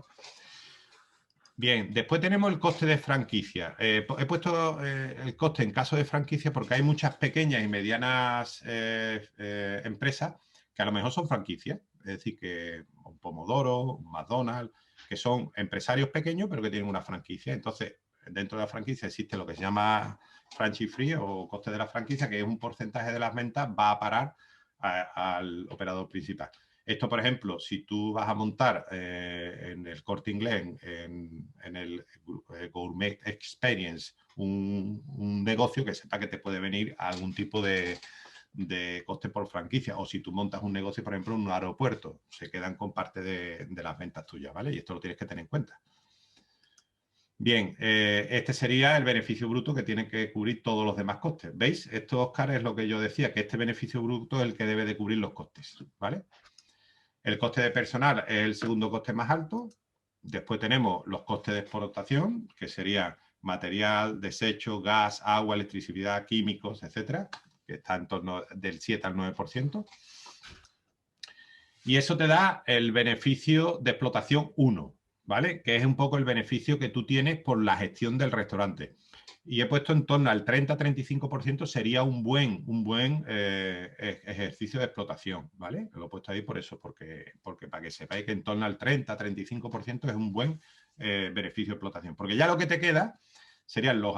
Bien, después tenemos el coste de franquicia. He puesto el coste en caso de franquicia porque hay muchas pequeñas y medianas empresas que a lo mejor son franquicias, es decir, que un Pomodoro, un McDonald's, que son empresarios pequeños pero que tienen una franquicia. Entonces, dentro de la franquicia existe lo que se llama franchise free o coste de la franquicia, que es un porcentaje de las ventas va a parar al operador principal. Esto, por ejemplo, si tú vas a montar en el Corte Inglés, en el Gourmet Experience, un negocio, que sepa que te puede venir algún tipo de coste por franquicia. O si tú montas un negocio, por ejemplo, en un aeropuerto, se quedan con parte de las ventas tuyas, ¿vale? Y esto lo tienes que tener en cuenta. Bien, este sería el beneficio bruto que tiene que cubrir todos los demás costes. ¿Veis? Esto, Óscar, es lo que yo decía, que este beneficio bruto es el que debe de cubrir los costes, ¿vale? El coste de personal es el segundo coste más alto. Después tenemos los costes de explotación, que serían material, desecho, gas, agua, electricidad, químicos, etcétera, que está en torno del 7 al 9%. Y eso te da el beneficio de explotación 1, ¿vale? Que es un poco el beneficio que tú tienes por la gestión del restaurante. Y he puesto en torno al 30-35% sería un buen ejercicio de explotación, ¿vale? Lo he puesto ahí por eso, porque para que sepáis que en torno al 30-35% es un buen beneficio de explotación. Porque ya lo que te queda serían los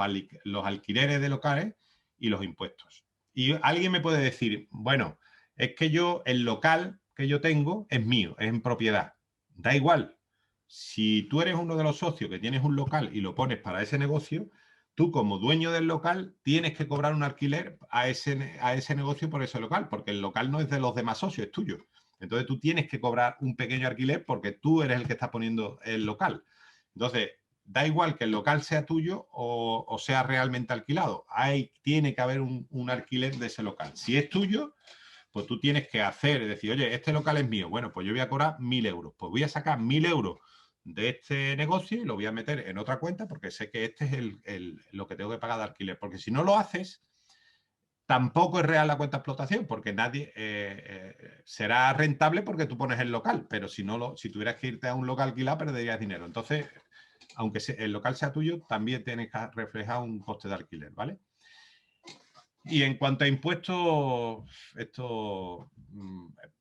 alquileres de locales y los impuestos. Y alguien me puede decir, bueno, es que el local que yo tengo es mío, es en propiedad. Da igual. Si tú eres uno de los socios que tienes un local y lo pones para ese negocio, tú como dueño del local tienes que cobrar un alquiler a ese negocio por ese local, porque el local no es de los demás socios, es tuyo. Entonces tú tienes que cobrar un pequeño alquiler porque tú eres el que está poniendo el local. Entonces, da igual que el local sea tuyo o sea realmente alquilado. Tiene que haber un alquiler de ese local. Si es tuyo, pues tú tienes que decir, oye, este local es mío. Bueno, pues yo voy a cobrar 1.000 euros. Pues voy a sacar 1.000 euros de este negocio y lo voy a meter en otra cuenta porque sé que este es lo que tengo que pagar de alquiler. Porque si no lo haces, tampoco es real la cuenta de explotación porque nadie será rentable porque tú pones el local, pero si tuvieras que irte a un local alquilado perderías dinero. Entonces, aunque el local sea tuyo, también tienes que reflejar un coste de alquiler, ¿vale? Y en cuanto a impuestos, esto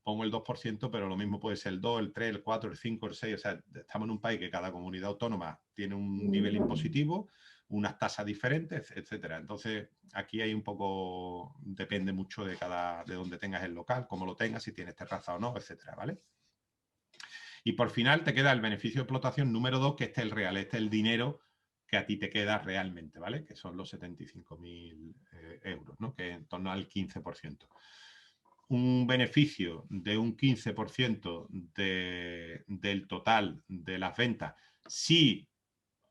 pongo el 2%, pero lo mismo puede ser el 2, el 3, el 4, el 5, el 6. O sea, estamos en un país que cada comunidad autónoma tiene un nivel impositivo, unas tasas diferentes, etcétera. Entonces, aquí hay un poco, depende mucho de dónde tengas el local, cómo lo tengas, si tienes terraza o no, etcétera, ¿vale? Y por final te queda el beneficio de explotación número 2, que este es el real, este es el dinero que a ti te queda realmente, ¿vale? Que son los 75.000 euros, ¿no? Que en torno al 15%. Un beneficio de un 15% del total de las ventas, si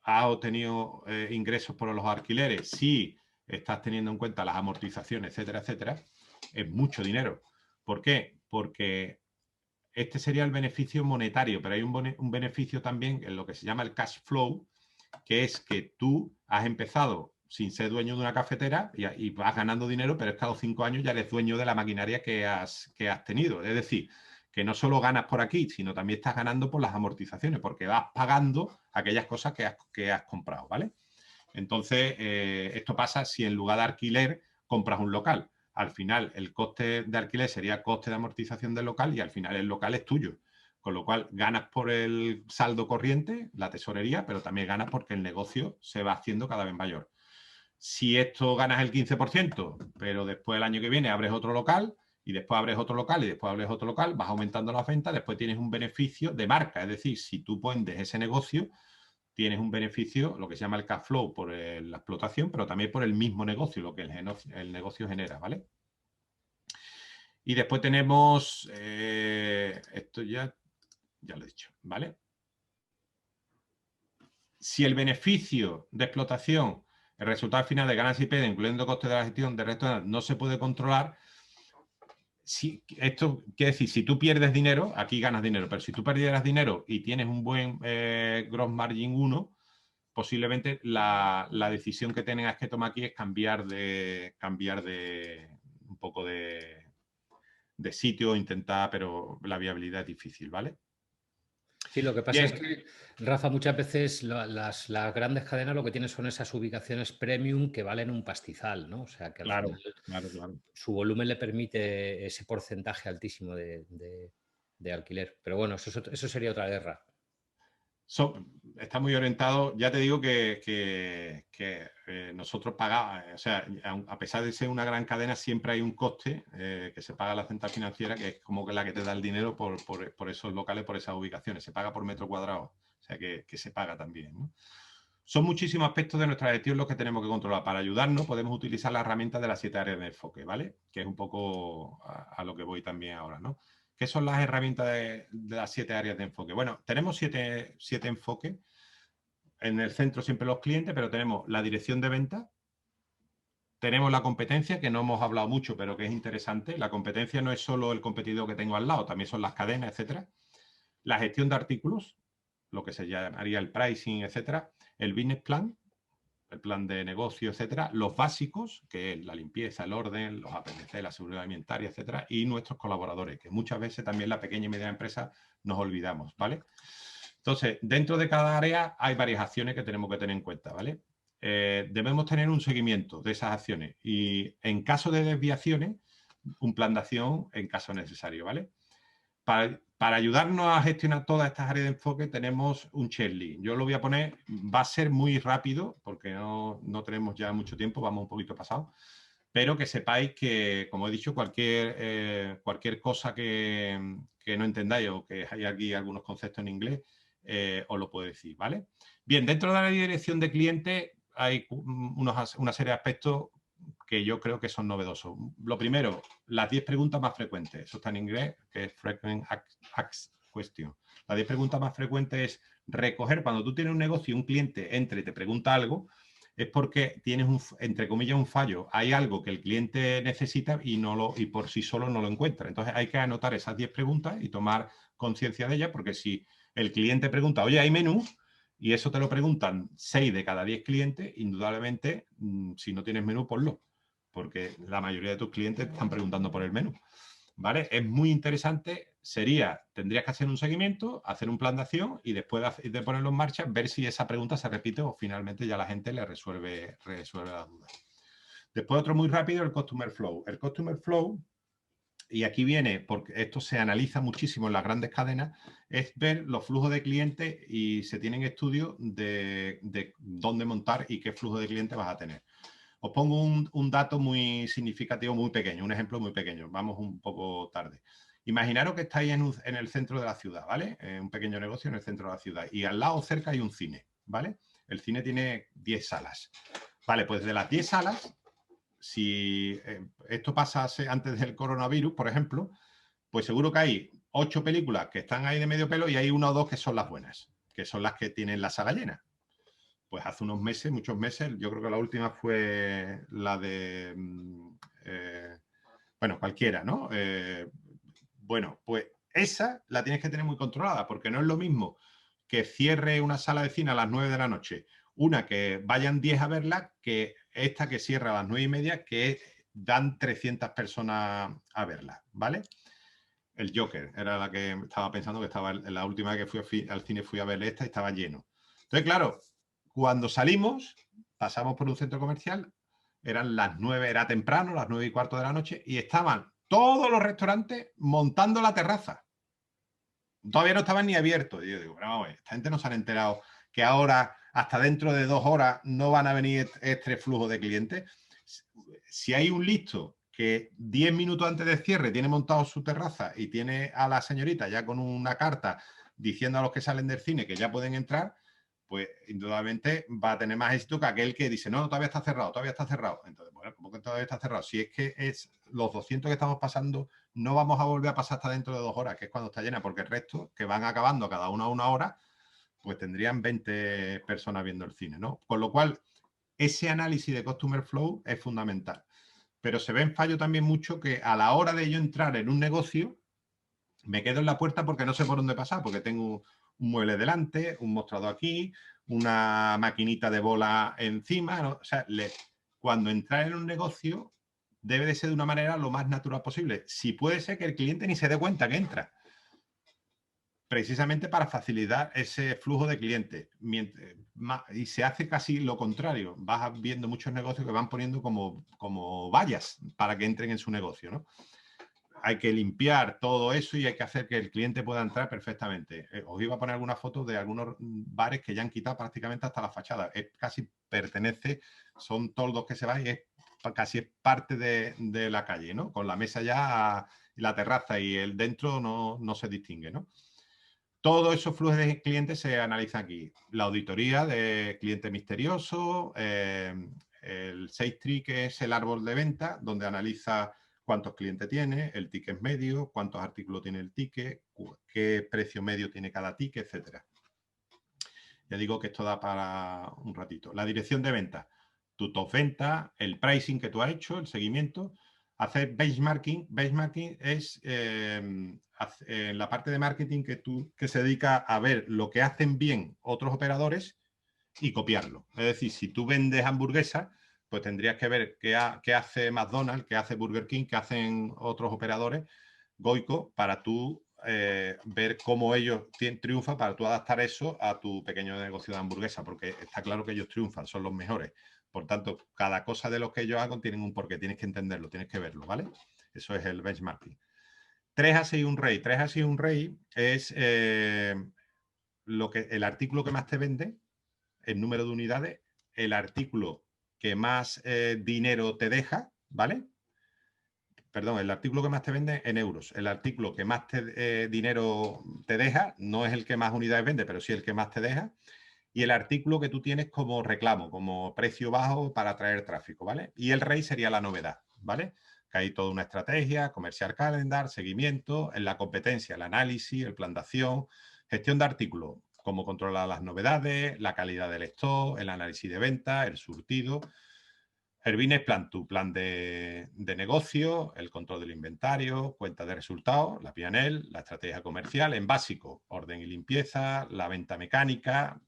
has obtenido ingresos por los alquileres, si estás teniendo en cuenta las amortizaciones, etcétera, etcétera, es mucho dinero. ¿Por qué? Porque este sería el beneficio monetario, pero hay un beneficio también en lo que se llama el cash flow, que es que tú has empezado sin ser dueño de una cafetera y vas ganando dinero, pero es que a los 5 años ya eres dueño de la maquinaria que has tenido. Es decir, que no solo ganas por aquí, sino también estás ganando por las amortizaciones, porque vas pagando aquellas cosas que has comprado, ¿vale? Entonces, esto pasa si en lugar de alquiler compras un local. Al final, el coste de alquiler sería coste de amortización del local y al final el local es tuyo. Con lo cual, ganas por el saldo corriente, la tesorería, pero también ganas porque el negocio se va haciendo cada vez mayor. Si esto ganas el 15%, pero después el año que viene abres otro local y después abres otro local y después abres otro local, vas aumentando las ventas, después tienes un beneficio de marca. Es decir, si tú vendes ese negocio, tienes un beneficio, lo que se llama el cash flow por la explotación, pero también por el mismo negocio, lo que el negocio genera, ¿vale? Y después tenemos, esto ya lo he dicho, ¿vale? Si el beneficio de explotación, el resultado final de ganancia y pérdida, incluyendo costes de la gestión de restaurantes, no se puede controlar, esto quiere decir, si tú pierdes dinero, aquí ganas dinero, pero si tú perdieras dinero y tienes un buen gross margin 1, posiblemente la decisión que tengas que tomar aquí es cambiar de un poco de sitio, intentar, pero la viabilidad es difícil, ¿vale? Sí, lo que pasa es Bien. que, Rafa, muchas veces las grandes cadenas lo que tienen son esas ubicaciones premium que valen un pastizal, ¿no? O sea, que al Claro, final claro. su volumen le permite ese porcentaje altísimo de alquiler. Pero bueno, eso sería otra guerra. Está muy orientado, ya te digo que nosotros pagamos, o sea, a pesar de ser una gran cadena, siempre hay un coste que se paga a la central financiera, que es como que la que te da el dinero por esos locales, por esas ubicaciones. Se paga por metro cuadrado, o sea que se paga también, ¿no? Son muchísimos aspectos de nuestra gestión los que tenemos que controlar. Para ayudarnos podemos utilizar la herramienta de las 7 áreas de enfoque, ¿vale? Que es un poco a lo que voy también ahora, ¿no? ¿Qué son las herramientas de las 7 áreas de enfoque? Bueno, tenemos siete enfoques. En el centro siempre los clientes, pero tenemos la dirección de ventas, tenemos la competencia, que no hemos hablado mucho, pero que es interesante. La competencia no es solo el competidor que tengo al lado, también son las cadenas, etcétera. La gestión de artículos, lo que se llamaría el pricing, etcétera. El business plan, el plan de negocio, etcétera. Los básicos, que es la limpieza, el orden, los APDC, la seguridad alimentaria, etcétera. Y nuestros colaboradores, que muchas veces también la pequeña y media empresa nos olvidamos, ¿vale? Entonces, dentro de cada área hay varias acciones que tenemos que tener en cuenta, ¿vale? Debemos tener un seguimiento de esas acciones y en caso de desviaciones, un plan de acción en caso necesario, ¿vale? Para ayudarnos a gestionar todas estas áreas de enfoque tenemos un checklist. Yo lo voy a poner, va a ser muy rápido porque no tenemos ya mucho tiempo, vamos un poquito pasado, pero que sepáis que, como he dicho, cualquier cosa que no entendáis o que hay aquí algunos conceptos en inglés, os lo puedo decir, ¿vale? Bien, dentro de la dirección de cliente hay una serie de aspectos que yo creo que son novedosos. Lo primero, las 10 preguntas más frecuentes. Eso está en inglés, que es Frequent Asked Question. Las 10 preguntas más frecuentes es recoger, cuando tú tienes un negocio y un cliente entra y te pregunta algo, es porque tienes, entre comillas, un fallo. Hay algo que el cliente necesita y por sí solo no lo encuentra. Entonces hay que anotar esas 10 preguntas y tomar conciencia de ellas, porque si el cliente pregunta, oye, ¿hay menú? Y eso te lo preguntan 6 de cada 10 clientes, indudablemente, si no tienes menú, ponlo, porque la mayoría de tus clientes están preguntando por el menú. ¿Vale? Es muy interesante. Tendrías que hacer un seguimiento, hacer un plan de acción y después de ponerlo en marcha, ver si esa pregunta se repite o finalmente ya la gente le resuelve las dudas. Después otro muy rápido, el Customer Flow. El Customer Flow, y aquí viene, porque esto se analiza muchísimo en las grandes cadenas, es ver los flujos de clientes y se tienen estudios de dónde montar y qué flujo de clientes vas a tener. Os pongo un dato muy significativo, muy pequeño, un ejemplo muy pequeño. Vamos un poco tarde. Imaginaros que estáis en el centro de la ciudad, ¿vale? Un pequeño negocio en el centro de la ciudad. Y al lado cerca hay un cine, ¿vale? El cine tiene 10 salas. Vale, pues de las 10 salas, si esto pasase antes del coronavirus, por ejemplo, pues seguro que hay 8 películas que están ahí de medio pelo y hay 1 o 2 que son las buenas, que son las que tienen la sala llena. Pues hace unos meses, muchos meses, yo creo que la última fue la de, bueno, cualquiera, ¿no? Bueno, pues esa la tienes que tener muy controlada, porque no es lo mismo que cierre una sala de cine a las 9 de la noche, una que vayan 10 a verla, que esta que cierra a las 9:30, que dan 300 personas a verla, ¿vale? El Joker era la que estaba pensando, que estaba la última vez que fui al cine, fui a ver esta y estaba lleno. Entonces, claro, cuando salimos, pasamos por un centro comercial, eran las 9, era temprano, las 9:15 de la noche, y estaban todos los restaurantes montando la terraza. Todavía no estaban ni abiertos. Y yo digo, bueno, vamos a ver, esta gente no se han enterado que ahora, hasta dentro de 2 horas, no van a venir este flujo de clientes. Si hay un listo que 10 minutos antes del cierre tiene montado su terraza y tiene a la señorita ya con una carta diciendo a los que salen del cine que ya pueden entrar, pues indudablemente va a tener más éxito que aquel que dice, no, todavía está cerrado, todavía está cerrado. Entonces, bueno, ¿cómo que todavía está cerrado? Si es que es los 200 que estamos pasando, no vamos a volver a pasar hasta dentro de 2 horas, que es cuando está llena, porque el resto, que van acabando cada una a 1 hora, pues tendrían 20 personas viendo el cine, ¿no? Con lo cual, ese análisis de Customer Flow es fundamental. Pero se ve en fallo también mucho que a la hora de yo entrar en un negocio, me quedo en la puerta porque no sé por dónde pasar, porque tengo un mueble delante, un mostrador aquí, una maquinita de bola encima, ¿no? O sea, cuando entrar en un negocio debe de ser de una manera lo más natural posible. Si puede ser que el cliente ni se dé cuenta que entra, precisamente para facilitar ese flujo de clientes. Y se hace casi lo contrario. Vas viendo muchos negocios que van poniendo como vallas para que entren en su negocio, ¿no? Hay que limpiar todo eso y hay que hacer que el cliente pueda entrar perfectamente. Os iba a poner algunas fotos de algunos bares que ya han quitado prácticamente hasta la fachada. Casi pertenece, son toldos que se van y casi es parte de la calle, ¿no? Con la mesa ya, la terraza y el dentro no se distingue, ¿no? Todos esos flujos de clientes se analizan aquí. La auditoría de cliente misterioso, el Sales Tree, que es el árbol de venta, donde analiza cuántos clientes tiene, el ticket medio, cuántos artículos tiene el ticket, qué precio medio tiene cada ticket, etcétera. Ya digo que esto da para un ratito. La dirección de venta, tu top venta, el pricing que tú has hecho, el seguimiento. Hacer benchmarking. Benchmarking es la parte de marketing que se dedica a ver lo que hacen bien otros operadores y copiarlo. Es decir, si tú vendes hamburguesas, pues tendrías que ver qué hace McDonald's, qué hace Burger King, qué hacen otros operadores, Goico, para tú ver cómo ellos triunfan, para tú adaptar eso a tu pequeño negocio de hamburguesa, porque está claro que ellos triunfan, son los mejores. Por tanto, cada cosa de lo que ellos hagan tienen un porqué, tienes que entenderlo, tienes que verlo, ¿vale? Eso es el benchmarking. 3 A1 rey. 3 A1 rey es el artículo que más te vende, el número de unidades, el artículo que más dinero te deja, ¿vale? Perdón, el artículo que más te vende en euros. El artículo que más dinero te deja, no es el que más unidades vende, pero sí el que más te deja. Y el artículo que tú tienes como reclamo, como precio bajo para atraer tráfico, ¿vale? Y el rey sería la novedad, ¿vale? Que hay toda una estrategia, comercial calendar, seguimiento, en la competencia, el análisis, el plan de acción, gestión de artículos, cómo controlar las novedades, la calidad del stock, el análisis de venta, el surtido. El business plan, tu plan de negocio, el control del inventario, cuenta de resultados, la P&L, la estrategia comercial. En básico, orden y limpieza, la venta mecánica,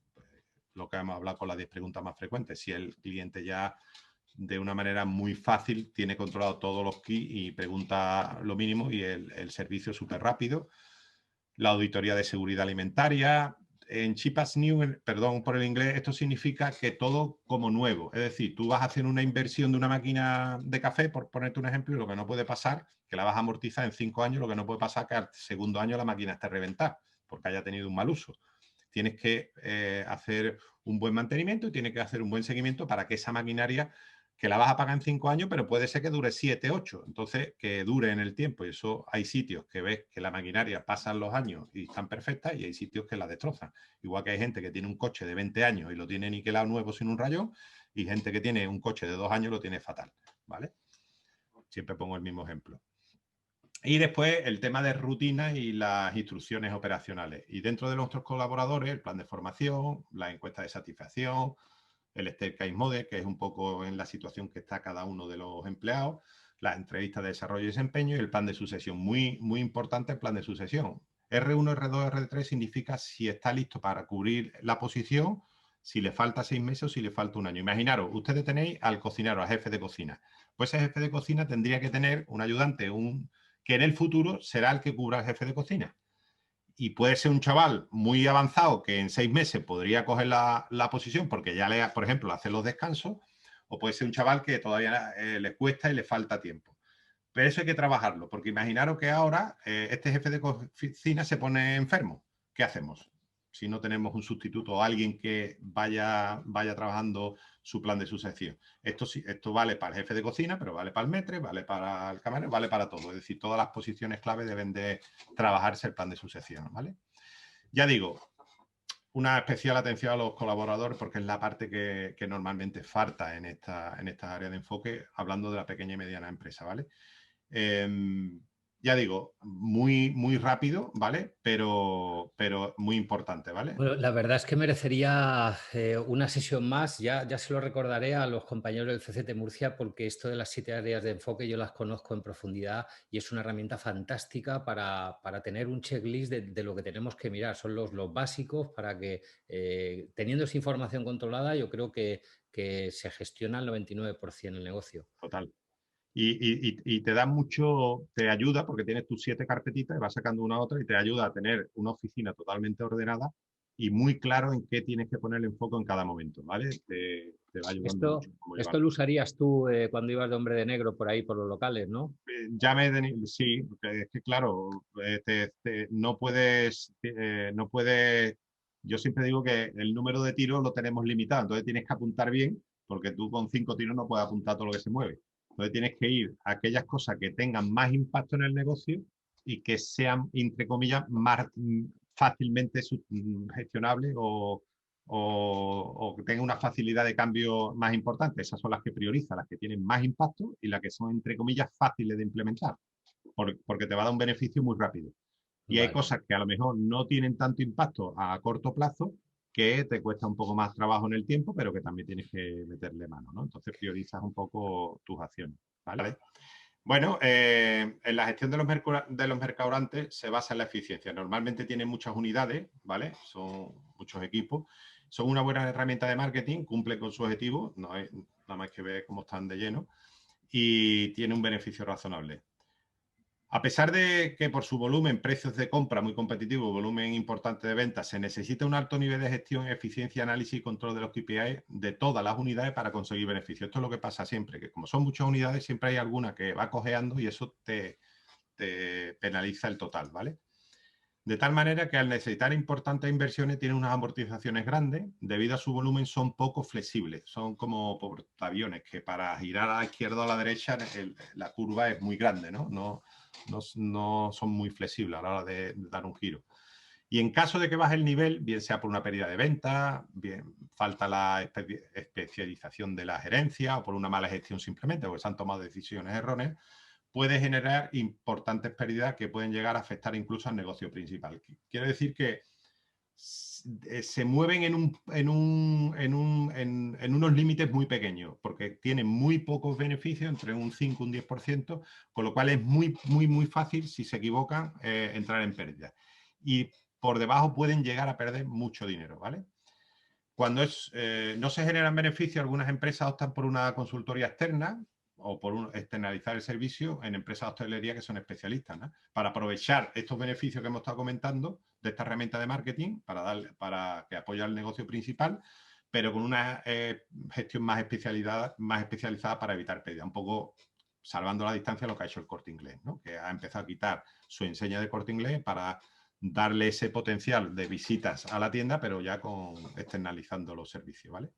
lo que hemos hablado con las 10 preguntas más frecuentes. Si el cliente ya de una manera muy fácil tiene controlado todos los keys y pregunta lo mínimo y el servicio súper rápido. La auditoría de seguridad alimentaria. En Cheap as New, perdón por el inglés, esto significa que todo como nuevo. Es decir, tú vas a hacer una inversión de una máquina de café, por ponerte un ejemplo, y lo que no puede pasar, que la vas a amortizar en 5 años, lo que no puede pasar es que al segundo año la máquina esté reventada, porque haya tenido un mal uso. Tienes que hacer un buen mantenimiento y tienes que hacer un buen seguimiento para que esa maquinaria, que la vas a pagar en 5 años, pero puede ser que dure 7, 8. Entonces, que dure en el tiempo. Y eso hay sitios que ves que la maquinaria pasan los años y están perfectas y hay sitios que la destrozan. Igual que hay gente que tiene un coche de 20 años y lo tiene niquelado nuevo sin un rayón y gente que tiene un coche de 2 años lo tiene fatal, ¿vale? Siempre pongo el mismo ejemplo. Y después el tema de rutina y las instrucciones operacionales. Y dentro de nuestros colaboradores, el plan de formación, la encuesta de satisfacción, el Staircase Model, que es un poco en la situación que está cada uno de los empleados, las entrevistas de desarrollo y desempeño y el plan de sucesión. Muy, muy importante el plan de sucesión. R1, R2, R3 significa si está listo para cubrir la posición, si le falta 6 meses o si le falta un año. Imaginaros, ustedes tenéis al cocinero, al jefe de cocina. Pues ese jefe de cocina tendría que tener un ayudante, que en el futuro será el que cubra al jefe de cocina. y puede ser un chaval muy avanzado que en 6 meses podría coger la posición porque ya, por ejemplo, hace los descansos, o puede ser un chaval que todavía le cuesta y le falta tiempo. Pero eso hay que trabajarlo, porque imaginaros que ahora este jefe de cocina se pone enfermo. ¿Qué hacemos? Si no tenemos un sustituto o alguien que vaya trabajando su plan de sucesión. Esto vale para el jefe de cocina, pero vale para el maître, vale para el camarero, vale para todo. Es decir, todas las posiciones clave deben de trabajarse el plan de sucesión, ¿vale? Ya digo, una especial atención a los colaboradores porque es la parte que normalmente falta en esta área de enfoque, hablando de la pequeña y mediana empresa, ¿vale? Ya digo, muy rápido, ¿vale? Pero muy importante, ¿vale? Bueno, la verdad es que merecería una sesión más. Ya se lo recordaré a los compañeros del CCT Murcia porque esto de las 7 áreas de enfoque yo las conozco en profundidad y es una herramienta fantástica para tener un checklist de lo que tenemos que mirar. Son los básicos para que, teniendo esa información controlada, yo creo que se gestiona el 99% del negocio. Total. Y te da mucho, te ayuda porque tienes tus 7 carpetitas y vas sacando una a otra y te ayuda a tener una oficina totalmente ordenada y muy claro en qué tienes que poner el enfoque en cada momento, ¿vale? Te va ayudando Esto, mucho cómo esto llevarlo. lo usarías tú cuando ibas de hombre de negro por ahí, por los locales, ¿no? Sí, porque es que claro, no puedes, yo siempre digo que el número de tiros lo tenemos limitado, entonces tienes que apuntar bien, porque tú con 5 tiros no puedes apuntar todo lo que se mueve. Entonces tienes que ir a aquellas cosas que tengan más impacto en el negocio y que sean, entre comillas, más fácilmente gestionables o que tengan una facilidad de cambio más importante. Esas son las que prioriza, las que tienen más impacto y las que son, entre comillas, fáciles de implementar, porque te va a dar un beneficio muy rápido. Y hay Vale. cosas que a lo mejor no tienen tanto impacto a corto plazo, que te cuesta un poco más trabajo en el tiempo, pero que también tienes que meterle mano, ¿no? Entonces priorizas un poco tus acciones, ¿vale? Bueno, en la gestión de los mercadorantes se basa en la eficiencia. Normalmente tienen muchas unidades, ¿vale? Son muchos equipos. Son una buena herramienta de marketing, cumplen con su objetivo, no hay nada más que ver cómo están de lleno, y tiene un beneficio razonable. A pesar de que por su volumen, precios de compra muy competitivos, volumen importante de ventas, se necesita un alto nivel de gestión, eficiencia, análisis y control de los KPI de todas las unidades para conseguir beneficios. Esto es lo que pasa siempre, que como son muchas unidades, siempre hay alguna que va cojeando y eso te penaliza el total, ¿vale? De tal manera que al necesitar importantes inversiones tienen unas amortizaciones grandes, debido a su volumen son poco flexibles, son como portaaviones que para girar a la izquierda o a la derecha la curva es muy grande, ¿no? No son muy flexibles a la hora de dar un giro. Y en caso de que baje el nivel, bien sea por una pérdida de venta, bien falta la especialización de la gerencia o por una mala gestión simplemente, porque se han tomado decisiones erróneas, puede generar importantes pérdidas que pueden llegar a afectar incluso al negocio principal. Quiero decir que se mueven en unos límites muy pequeños, porque tienen muy pocos beneficios, entre un 5 y un 10%, con lo cual es muy fácil, si se equivocan, entrar en pérdida. Y por debajo pueden llegar a perder mucho dinero, ¿vale? Cuando no se generan beneficios, algunas empresas optan por una consultoría externa o por externalizar el servicio en empresas de hostelería que son especialistas, ¿no? Para aprovechar estos beneficios que hemos estado comentando de esta herramienta de marketing para que apoye al negocio principal, pero con una gestión más especializada para evitar pérdida. Un poco salvando la distancia lo que ha hecho el Corte Inglés, ¿no? Que ha empezado a quitar su enseña de Corte Inglés para darle ese potencial de visitas a la tienda, pero ya externalizando los servicios, ¿vale?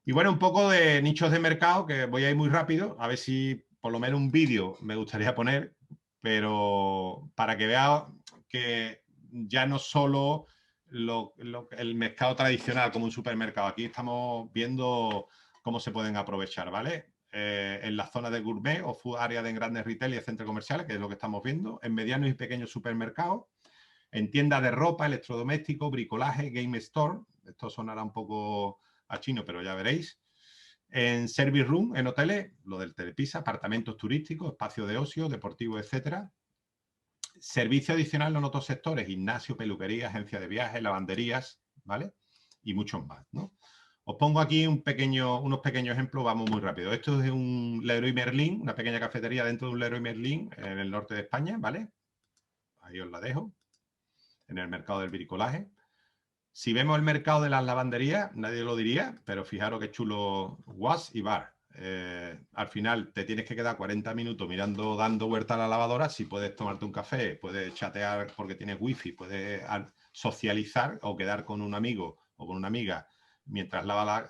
Y bueno, un poco de nichos de mercado, que voy a ir muy rápido, a ver si por lo menos un vídeo me gustaría poner, pero para que veáis que ya no solo el mercado tradicional como un supermercado, aquí estamos viendo cómo se pueden aprovechar, ¿vale? En la zona de gourmet o food area de grandes retail y centros comerciales, que es lo que estamos viendo, en medianos y pequeños supermercados, en tiendas de ropa, electrodomésticos, bricolaje, game store, esto sonará un poco a chino, pero ya veréis. En service room, en hoteles, lo del telepisa, apartamentos turísticos, espacios de ocio, deportivos, etcétera. Servicio adicional en otros sectores, gimnasio, peluquería, agencia de viajes, lavanderías, ¿vale? Y muchos más, ¿no? Os pongo aquí unos pequeños ejemplos, vamos muy rápido. Esto es un Leroy Merlin, una pequeña cafetería dentro de un Leroy Merlin en el norte de España, ¿vale? Ahí os la dejo. en el mercado del bricolaje. Si vemos el mercado de las lavanderías, nadie lo diría, pero fijaros qué chulo wash y bar. Al final te tienes que quedar 40 minutos mirando, dando vuelta a la lavadora. Si puedes tomarte un café, puedes chatear porque tienes wifi, puedes socializar o quedar con un amigo o con una amiga mientras lava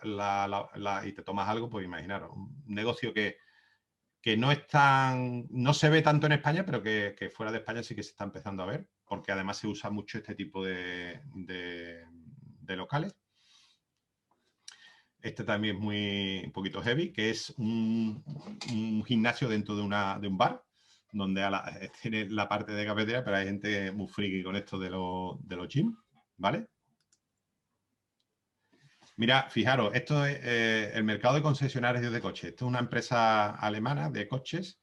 y te tomas algo, pues imaginaros, un negocio que no es no se ve tanto en España, pero que fuera de España sí que se está empezando a ver, porque además se usa mucho este tipo de locales. Este también es un poquito heavy, que es un gimnasio dentro de un bar, donde tiene la parte de cafetería, pero hay gente muy friki con esto de los gyms, ¿vale? Mira, fijaros, esto es el mercado de concesionarios de coches. Esto es una empresa alemana de coches.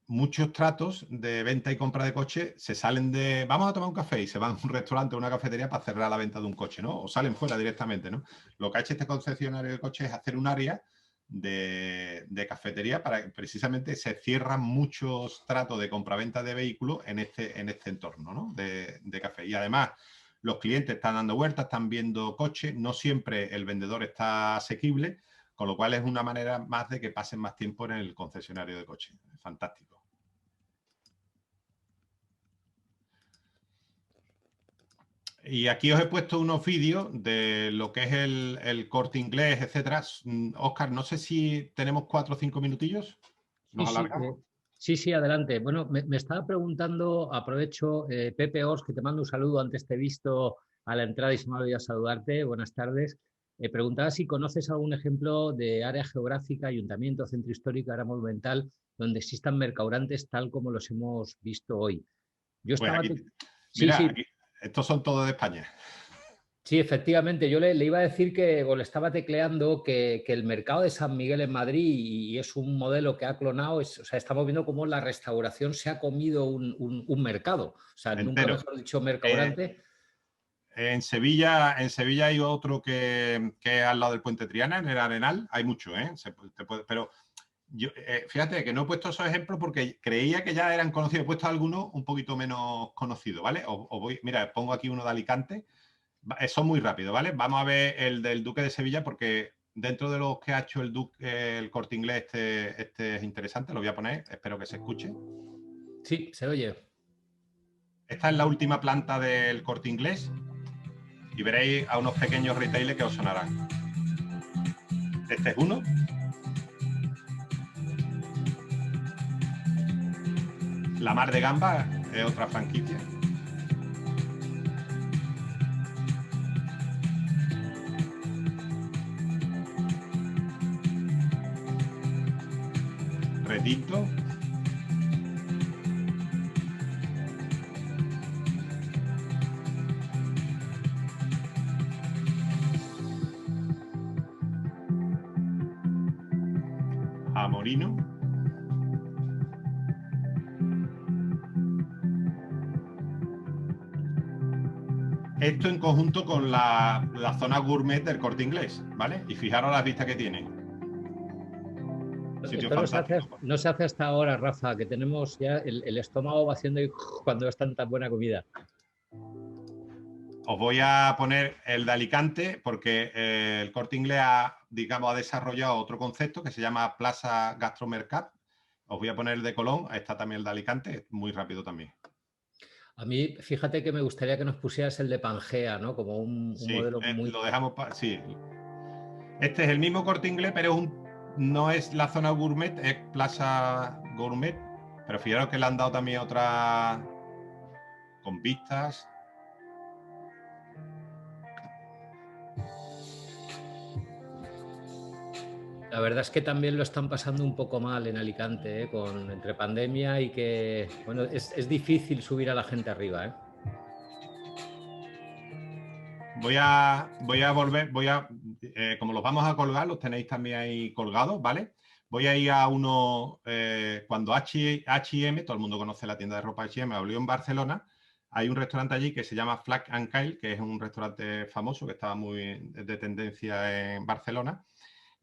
Muchos tratos de venta y compra de coches se salen de vamos a tomar un café y se van a un restaurante o una cafetería para cerrar la venta de un coche, ¿no? O salen fuera directamente, ¿no? Lo que ha hecho este concesionario de coches es hacer un área de cafetería para que precisamente se cierran muchos tratos de compraventa de vehículos en este entorno, ¿no? de café. Y además los clientes están dando vueltas, están viendo coches, no siempre el vendedor está asequible, con lo cual es una manera más de que pasen más tiempo en el concesionario de coches. Fantástico. Y aquí os he puesto unos vídeos de lo que es el Corte Inglés, etcétera. Óscar, no sé si tenemos 4 o 5 minutillos. ¿Nos alargamos? Sí, adelante. Bueno, me estaba preguntando, aprovecho, Pepe Ors, que te mando un saludo, antes te he visto a la entrada y se me ha olvidado saludarte. Buenas tardes. Preguntaba si conoces algún ejemplo de área geográfica, ayuntamiento, centro histórico, área monumental, donde existan mercaurantes tal como los hemos visto hoy. Yo Pues estaba... aquí, Sí, mira, sí. aquí, estos son todos de España. Sí, efectivamente. Yo le iba a decir que, o le estaba tecleando que el mercado de San Miguel en Madrid, y es un modelo que ha clonado, o sea, estamos viendo cómo la restauración se ha comido un mercado. O sea, nunca Entero. mejor dicho mercaurante. En Sevilla hay otro que es al lado del Puente Triana, en el Arenal. Hay mucho, ¿eh? Pero yo, fíjate que no he puesto esos ejemplos porque creía que ya eran conocidos. He puesto algunos un poquito menos conocidos, ¿vale? Mira, pongo aquí uno de Alicante. Son muy rápidos, ¿vale? Vamos a ver el del Duque de Sevilla porque dentro de los que ha hecho el Corte Inglés, este es interesante. Lo voy a poner, espero que se escuche. Sí, se oye. Esta es la última planta del Corte Inglés y veréis a unos pequeños retailers que os sonarán. Este es uno. La Mar de Gamba es otra franquicia. Redito. Amorino. Esto en conjunto con la zona gourmet del Corte Inglés, ¿vale? Y fijaros las vistas que tiene. Sitio Esto fantástico. no se hace hasta ahora, Rafa, que tenemos ya el estómago va haciendo cuando es tanta buena comida. Os voy a poner el de Alicante porque el Corte Inglés ha desarrollado otro concepto que se llama Plaza Gastromercat. Os voy a poner el de Colón, está también el de Alicante, muy rápido también. A mí, fíjate que me gustaría que nos pusieras el de Pangea, ¿no? Como un Sí, modelo muy... lo dejamos sí. Este es el mismo Corte Inglés, pero no es la zona gourmet, es Plaza Gourmet. Pero fijaros que le han dado también otra con vistas. La verdad es que también lo están pasando un poco mal en Alicante, ¿eh? Entre pandemia y que, bueno, es difícil subir a la gente arriba, ¿eh? Voy a volver, como los vamos a colgar, los tenéis también ahí colgados, ¿vale? Voy a ir a uno, cuando H&M, todo el mundo conoce la tienda de ropa H&M, abrió en Barcelona, hay un restaurante allí que se llama Flac and Kyle, que es un restaurante famoso que estaba muy de tendencia en Barcelona,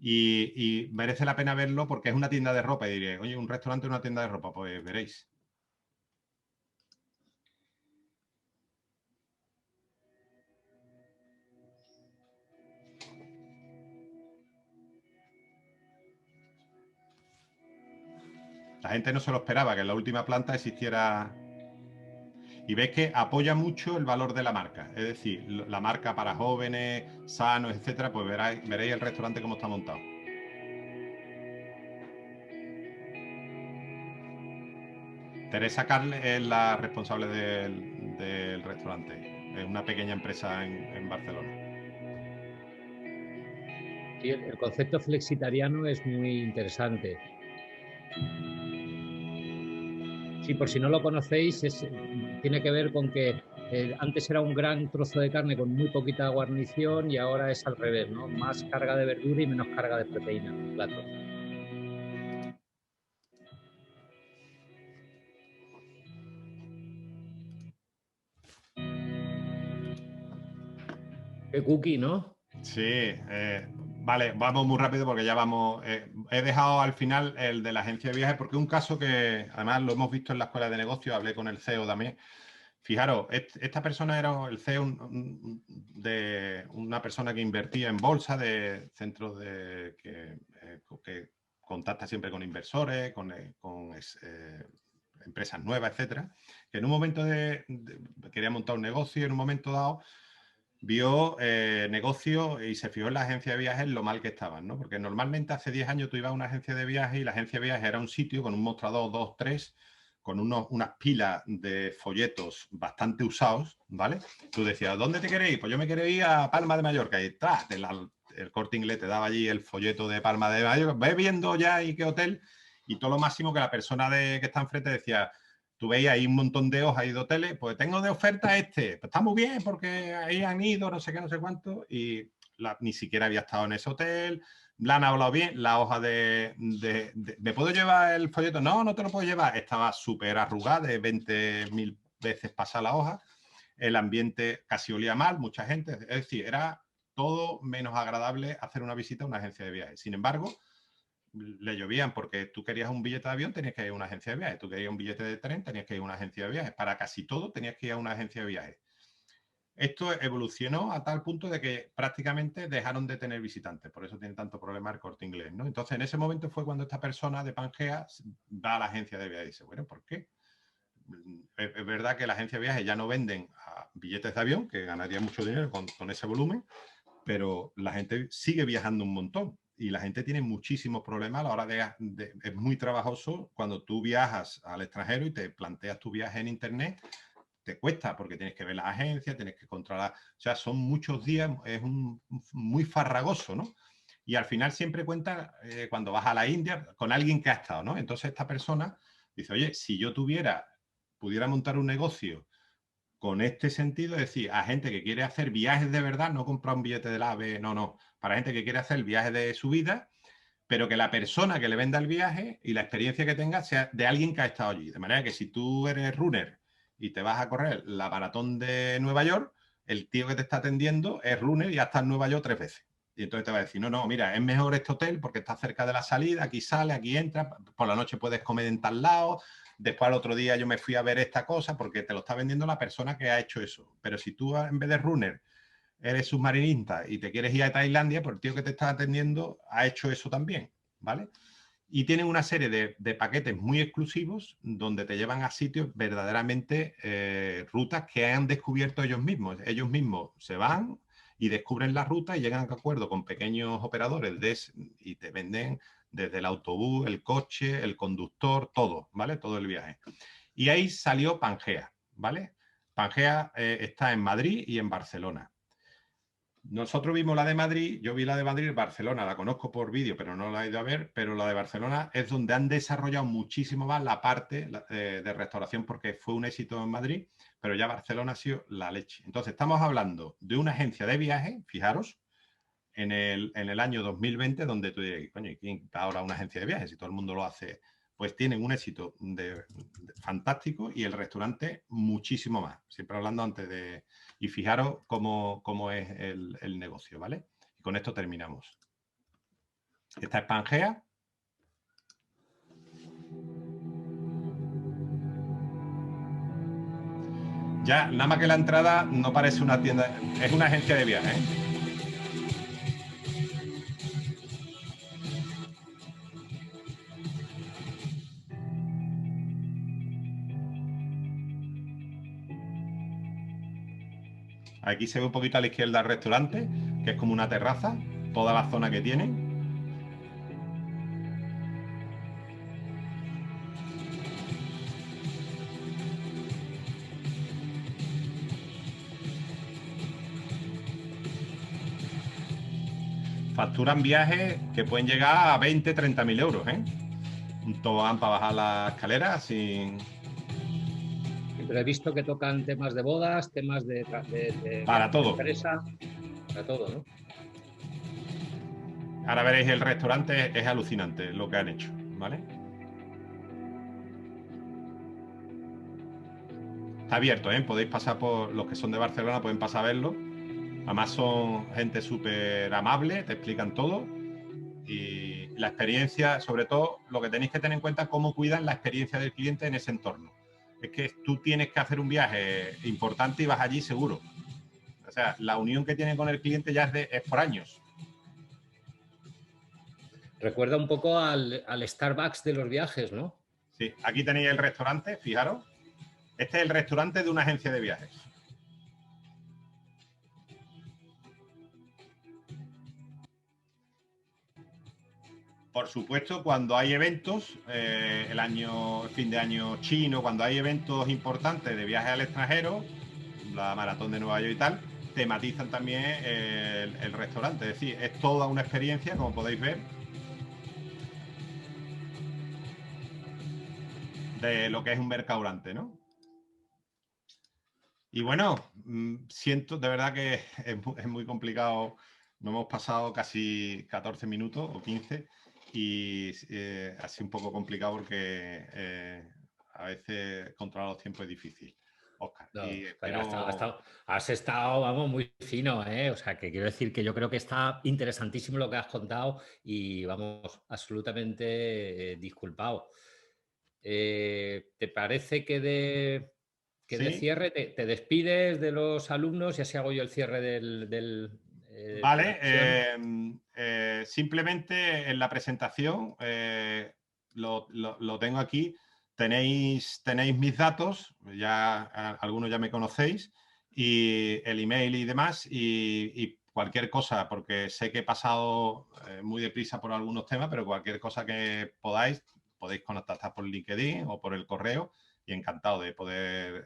y merece la pena verlo porque es una tienda de ropa, y diré, oye, un restaurante es una tienda de ropa, pues veréis. La gente no se lo esperaba, que en la última planta existiera... Y ves que apoya mucho el valor de la marca. Es decir, la marca para jóvenes, sanos, etcétera, pues veréis el restaurante cómo está montado. Teresa Carle es la responsable del restaurante. Es una pequeña empresa en Barcelona. Sí, el concepto flexitariano es muy interesante. Sí, por si no lo conocéis, tiene que ver con que antes era un gran trozo de carne con muy poquita guarnición y ahora es al revés, ¿no? Más carga de verdura y menos carga de proteína en un plato. Qué cookie, ¿no? Sí, vale, vamos muy rápido porque ya vamos. He dejado al final el de la agencia de viajes porque es un caso que además lo hemos visto en la escuela de negocios, hablé con el CEO también. Fijaros, esta persona era el CEO de una persona que invertía en bolsa, de centros que contacta siempre con inversores, con empresas nuevas, etcétera. Que en un momento quería montar un negocio y en un momento dado vio negocio y se fijó en la agencia de viajes lo mal que estaban, ¿no? Porque normalmente hace 10 años tú ibas a una agencia de viajes y la agencia de viajes era un sitio con un mostrador, dos, tres, con unas pilas de folletos bastante usados, ¿vale? Tú decías, ¿dónde te querés ir? Pues yo me quería ir a Palma de Mallorca y tras, el Corte Inglés te daba allí el folleto de Palma de Mallorca, ve viendo ya y qué hotel, y todo lo máximo que la persona que está enfrente decía, tú veías ahí un montón de hojas y de hoteles, pues tengo de oferta pues está muy bien porque ahí han ido, no sé qué, no sé cuánto, y ni siquiera había estado en ese hotel, la han hablado bien, la hoja ¿me puedo llevar el folleto? No, no te lo puedo llevar, estaba súper arrugada, de 20.000 veces pasada la hoja, el ambiente casi olía mal, mucha gente, es decir, era todo menos agradable hacer una visita a una agencia de viajes. Sin embargo, le llovían porque tú querías un billete de avión, tenías que ir a una agencia de viajes. Tú querías un billete de tren, tenías que ir a una agencia de viajes. Para casi todo tenías que ir a una agencia de viajes. Esto evolucionó a tal punto de que prácticamente dejaron de tener visitantes. Por eso tiene tanto problema el Corte Inglés, ¿no? Entonces, en ese momento fue cuando esta persona de Pangea va a la agencia de viajes y dice, bueno, ¿por qué? Es verdad que la agencia de viajes ya no venden billetes de avión, que ganaría mucho dinero con ese volumen, pero la gente sigue viajando un montón y la gente tiene muchísimos problemas a la hora es muy trabajoso cuando tú viajas al extranjero y te planteas tu viaje en internet, te cuesta porque tienes que ver la agencia, tienes que controlar, o sea, son muchos días, es muy farragoso, ¿no? Y al final siempre cuenta cuando vas a la India con alguien que ha estado, ¿no? Entonces esta persona dice, oye, si yo pudiera montar un negocio con este sentido, es decir, a gente que quiere hacer viajes de verdad, no comprar un billete del AVE, no, para gente que quiere hacer el viaje de su vida, pero que la persona que le venda el viaje y la experiencia que tenga sea de alguien que ha estado allí. De manera que si tú eres runner y te vas a correr la maratón de Nueva York, el tío que te está atendiendo es runner y ha estado en Nueva York 3 veces. Y entonces te va a decir, no, mira, es mejor este hotel porque está cerca de la salida, aquí sale, aquí entra, por la noche puedes comer en tal lado, después al otro día yo me fui a ver esta cosa porque te lo está vendiendo la persona que ha hecho eso. Pero si tú en vez de runner eres submarinista y te quieres ir a Tailandia, pues el tío que te está atendiendo ha hecho eso también, ¿vale? Y tienen una serie de paquetes muy exclusivos donde te llevan a sitios verdaderamente rutas que han descubierto ellos mismos. Ellos mismos se van y descubren la ruta y llegan a acuerdo con pequeños operadores y te venden desde el autobús, el coche, el conductor, todo, ¿vale? Todo el viaje. Y ahí salió Pangea, ¿vale? Pangea está en Madrid y en Barcelona. Nosotros vimos la de Madrid, yo vi la de Madrid, Barcelona, la conozco por vídeo, pero no la he ido a ver, pero la de Barcelona es donde han desarrollado muchísimo más la parte de restauración porque fue un éxito en Madrid, pero ya Barcelona ha sido la leche. Entonces estamos hablando de una agencia de viaje, fijaros, en el año 2020, donde tú dices, coño, ¿quién está ahora una agencia de viajes? Si todo el mundo lo hace, pues tienen un éxito fantástico y el restaurante muchísimo más. Siempre hablando antes de... Y fijaros cómo es el negocio, ¿vale? Y con esto terminamos. Esta es Pangea. Ya, nada más que la entrada no parece una tienda, es una agencia de viajes, ¿eh? Aquí se ve un poquito a la izquierda el restaurante, que es como una terraza, toda la zona que tiene. Facturan viajes que pueden llegar a 20, 30.000 euros, ¿eh? Un tobogán para bajar las escaleras sin... Pero he visto que tocan temas de bodas, temas de Para viajes de todo. empresa, para todo, ¿no? Ahora veréis el restaurante, es alucinante lo que han hecho, ¿vale? Está abierto, ¿eh? Podéis pasar por... Los que son de Barcelona pueden pasar a verlo. Además son gente súper amable, te explican todo. Y la experiencia, sobre todo, lo que tenéis que tener en cuenta es cómo cuidan la experiencia del cliente en ese entorno. Es que tú tienes que hacer un viaje importante y vas allí seguro. O sea, la unión que tienen con el cliente ya es por años. Recuerda un poco al Starbucks de los viajes, ¿no? Sí, aquí tenéis el restaurante, fijaros. Este es el restaurante de una agencia de viajes. Por supuesto, cuando hay eventos, el fin de año chino, cuando hay eventos importantes de viajes al extranjero, la maratón de Nueva York y tal, tematizan también el restaurante. Es decir, es toda una experiencia, como podéis ver, de lo que es un mercaurante, ¿no? Y bueno, siento de verdad que es muy complicado. Nos hemos pasado casi 14 minutos o 15 y ha sido un poco complicado porque a veces controlar los tiempos es difícil, Óscar. No, Y pero espero... has estado, vamos, muy fino, ¿eh? O sea, que quiero decir que yo creo que está interesantísimo lo que has contado y, vamos, absolutamente disculpado. ¿Te parece que de Sí, cierre te despides de los alumnos y así hago yo el cierre de la vale. sesión? Simplemente en la presentación, lo tengo aquí. Tenéis mis datos, ya algunos ya me conocéis, y el email y demás, y cualquier cosa, porque sé que he pasado muy deprisa por algunos temas, pero cualquier cosa que podéis contactar por LinkedIn o por el correo, y encantado de poder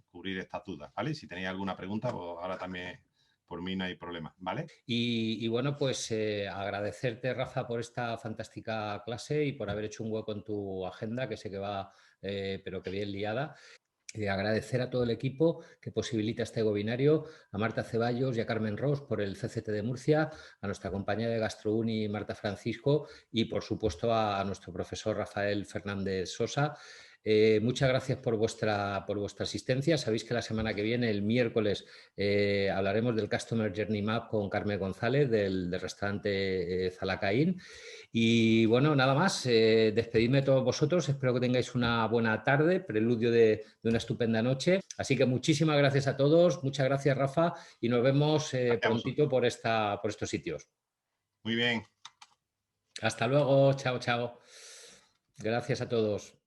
cubrir estas dudas, ¿vale? Si tenéis alguna pregunta, pues ahora también por mí no hay problema, ¿vale? Y bueno, pues agradecerte, Rafa, por esta fantástica clase y por haber hecho un hueco en tu agenda, que sé que va, pero que bien liada. Agradecer a todo el equipo que posibilita este webinario, a Marta Ceballos y a Carmen Ross por el CCT de Murcia, a nuestra compañera de GastroUni, Marta Francisco, y por supuesto a nuestro profesor Rafael Fernández Sosa. Muchas gracias por vuestra asistencia. Sabéis que la semana que viene, el miércoles, hablaremos del Customer Journey Map con Carmen González del restaurante Zalacaín. Y bueno, nada más, despedidme de todos vosotros, espero que tengáis una buena tarde, preludio de una estupenda noche. Así que muchísimas gracias a todos, muchas gracias Rafa y nos vemos Gracias a prontito vosotros. por estos sitios. Muy bien. Hasta luego, chao, chao. Gracias a todos.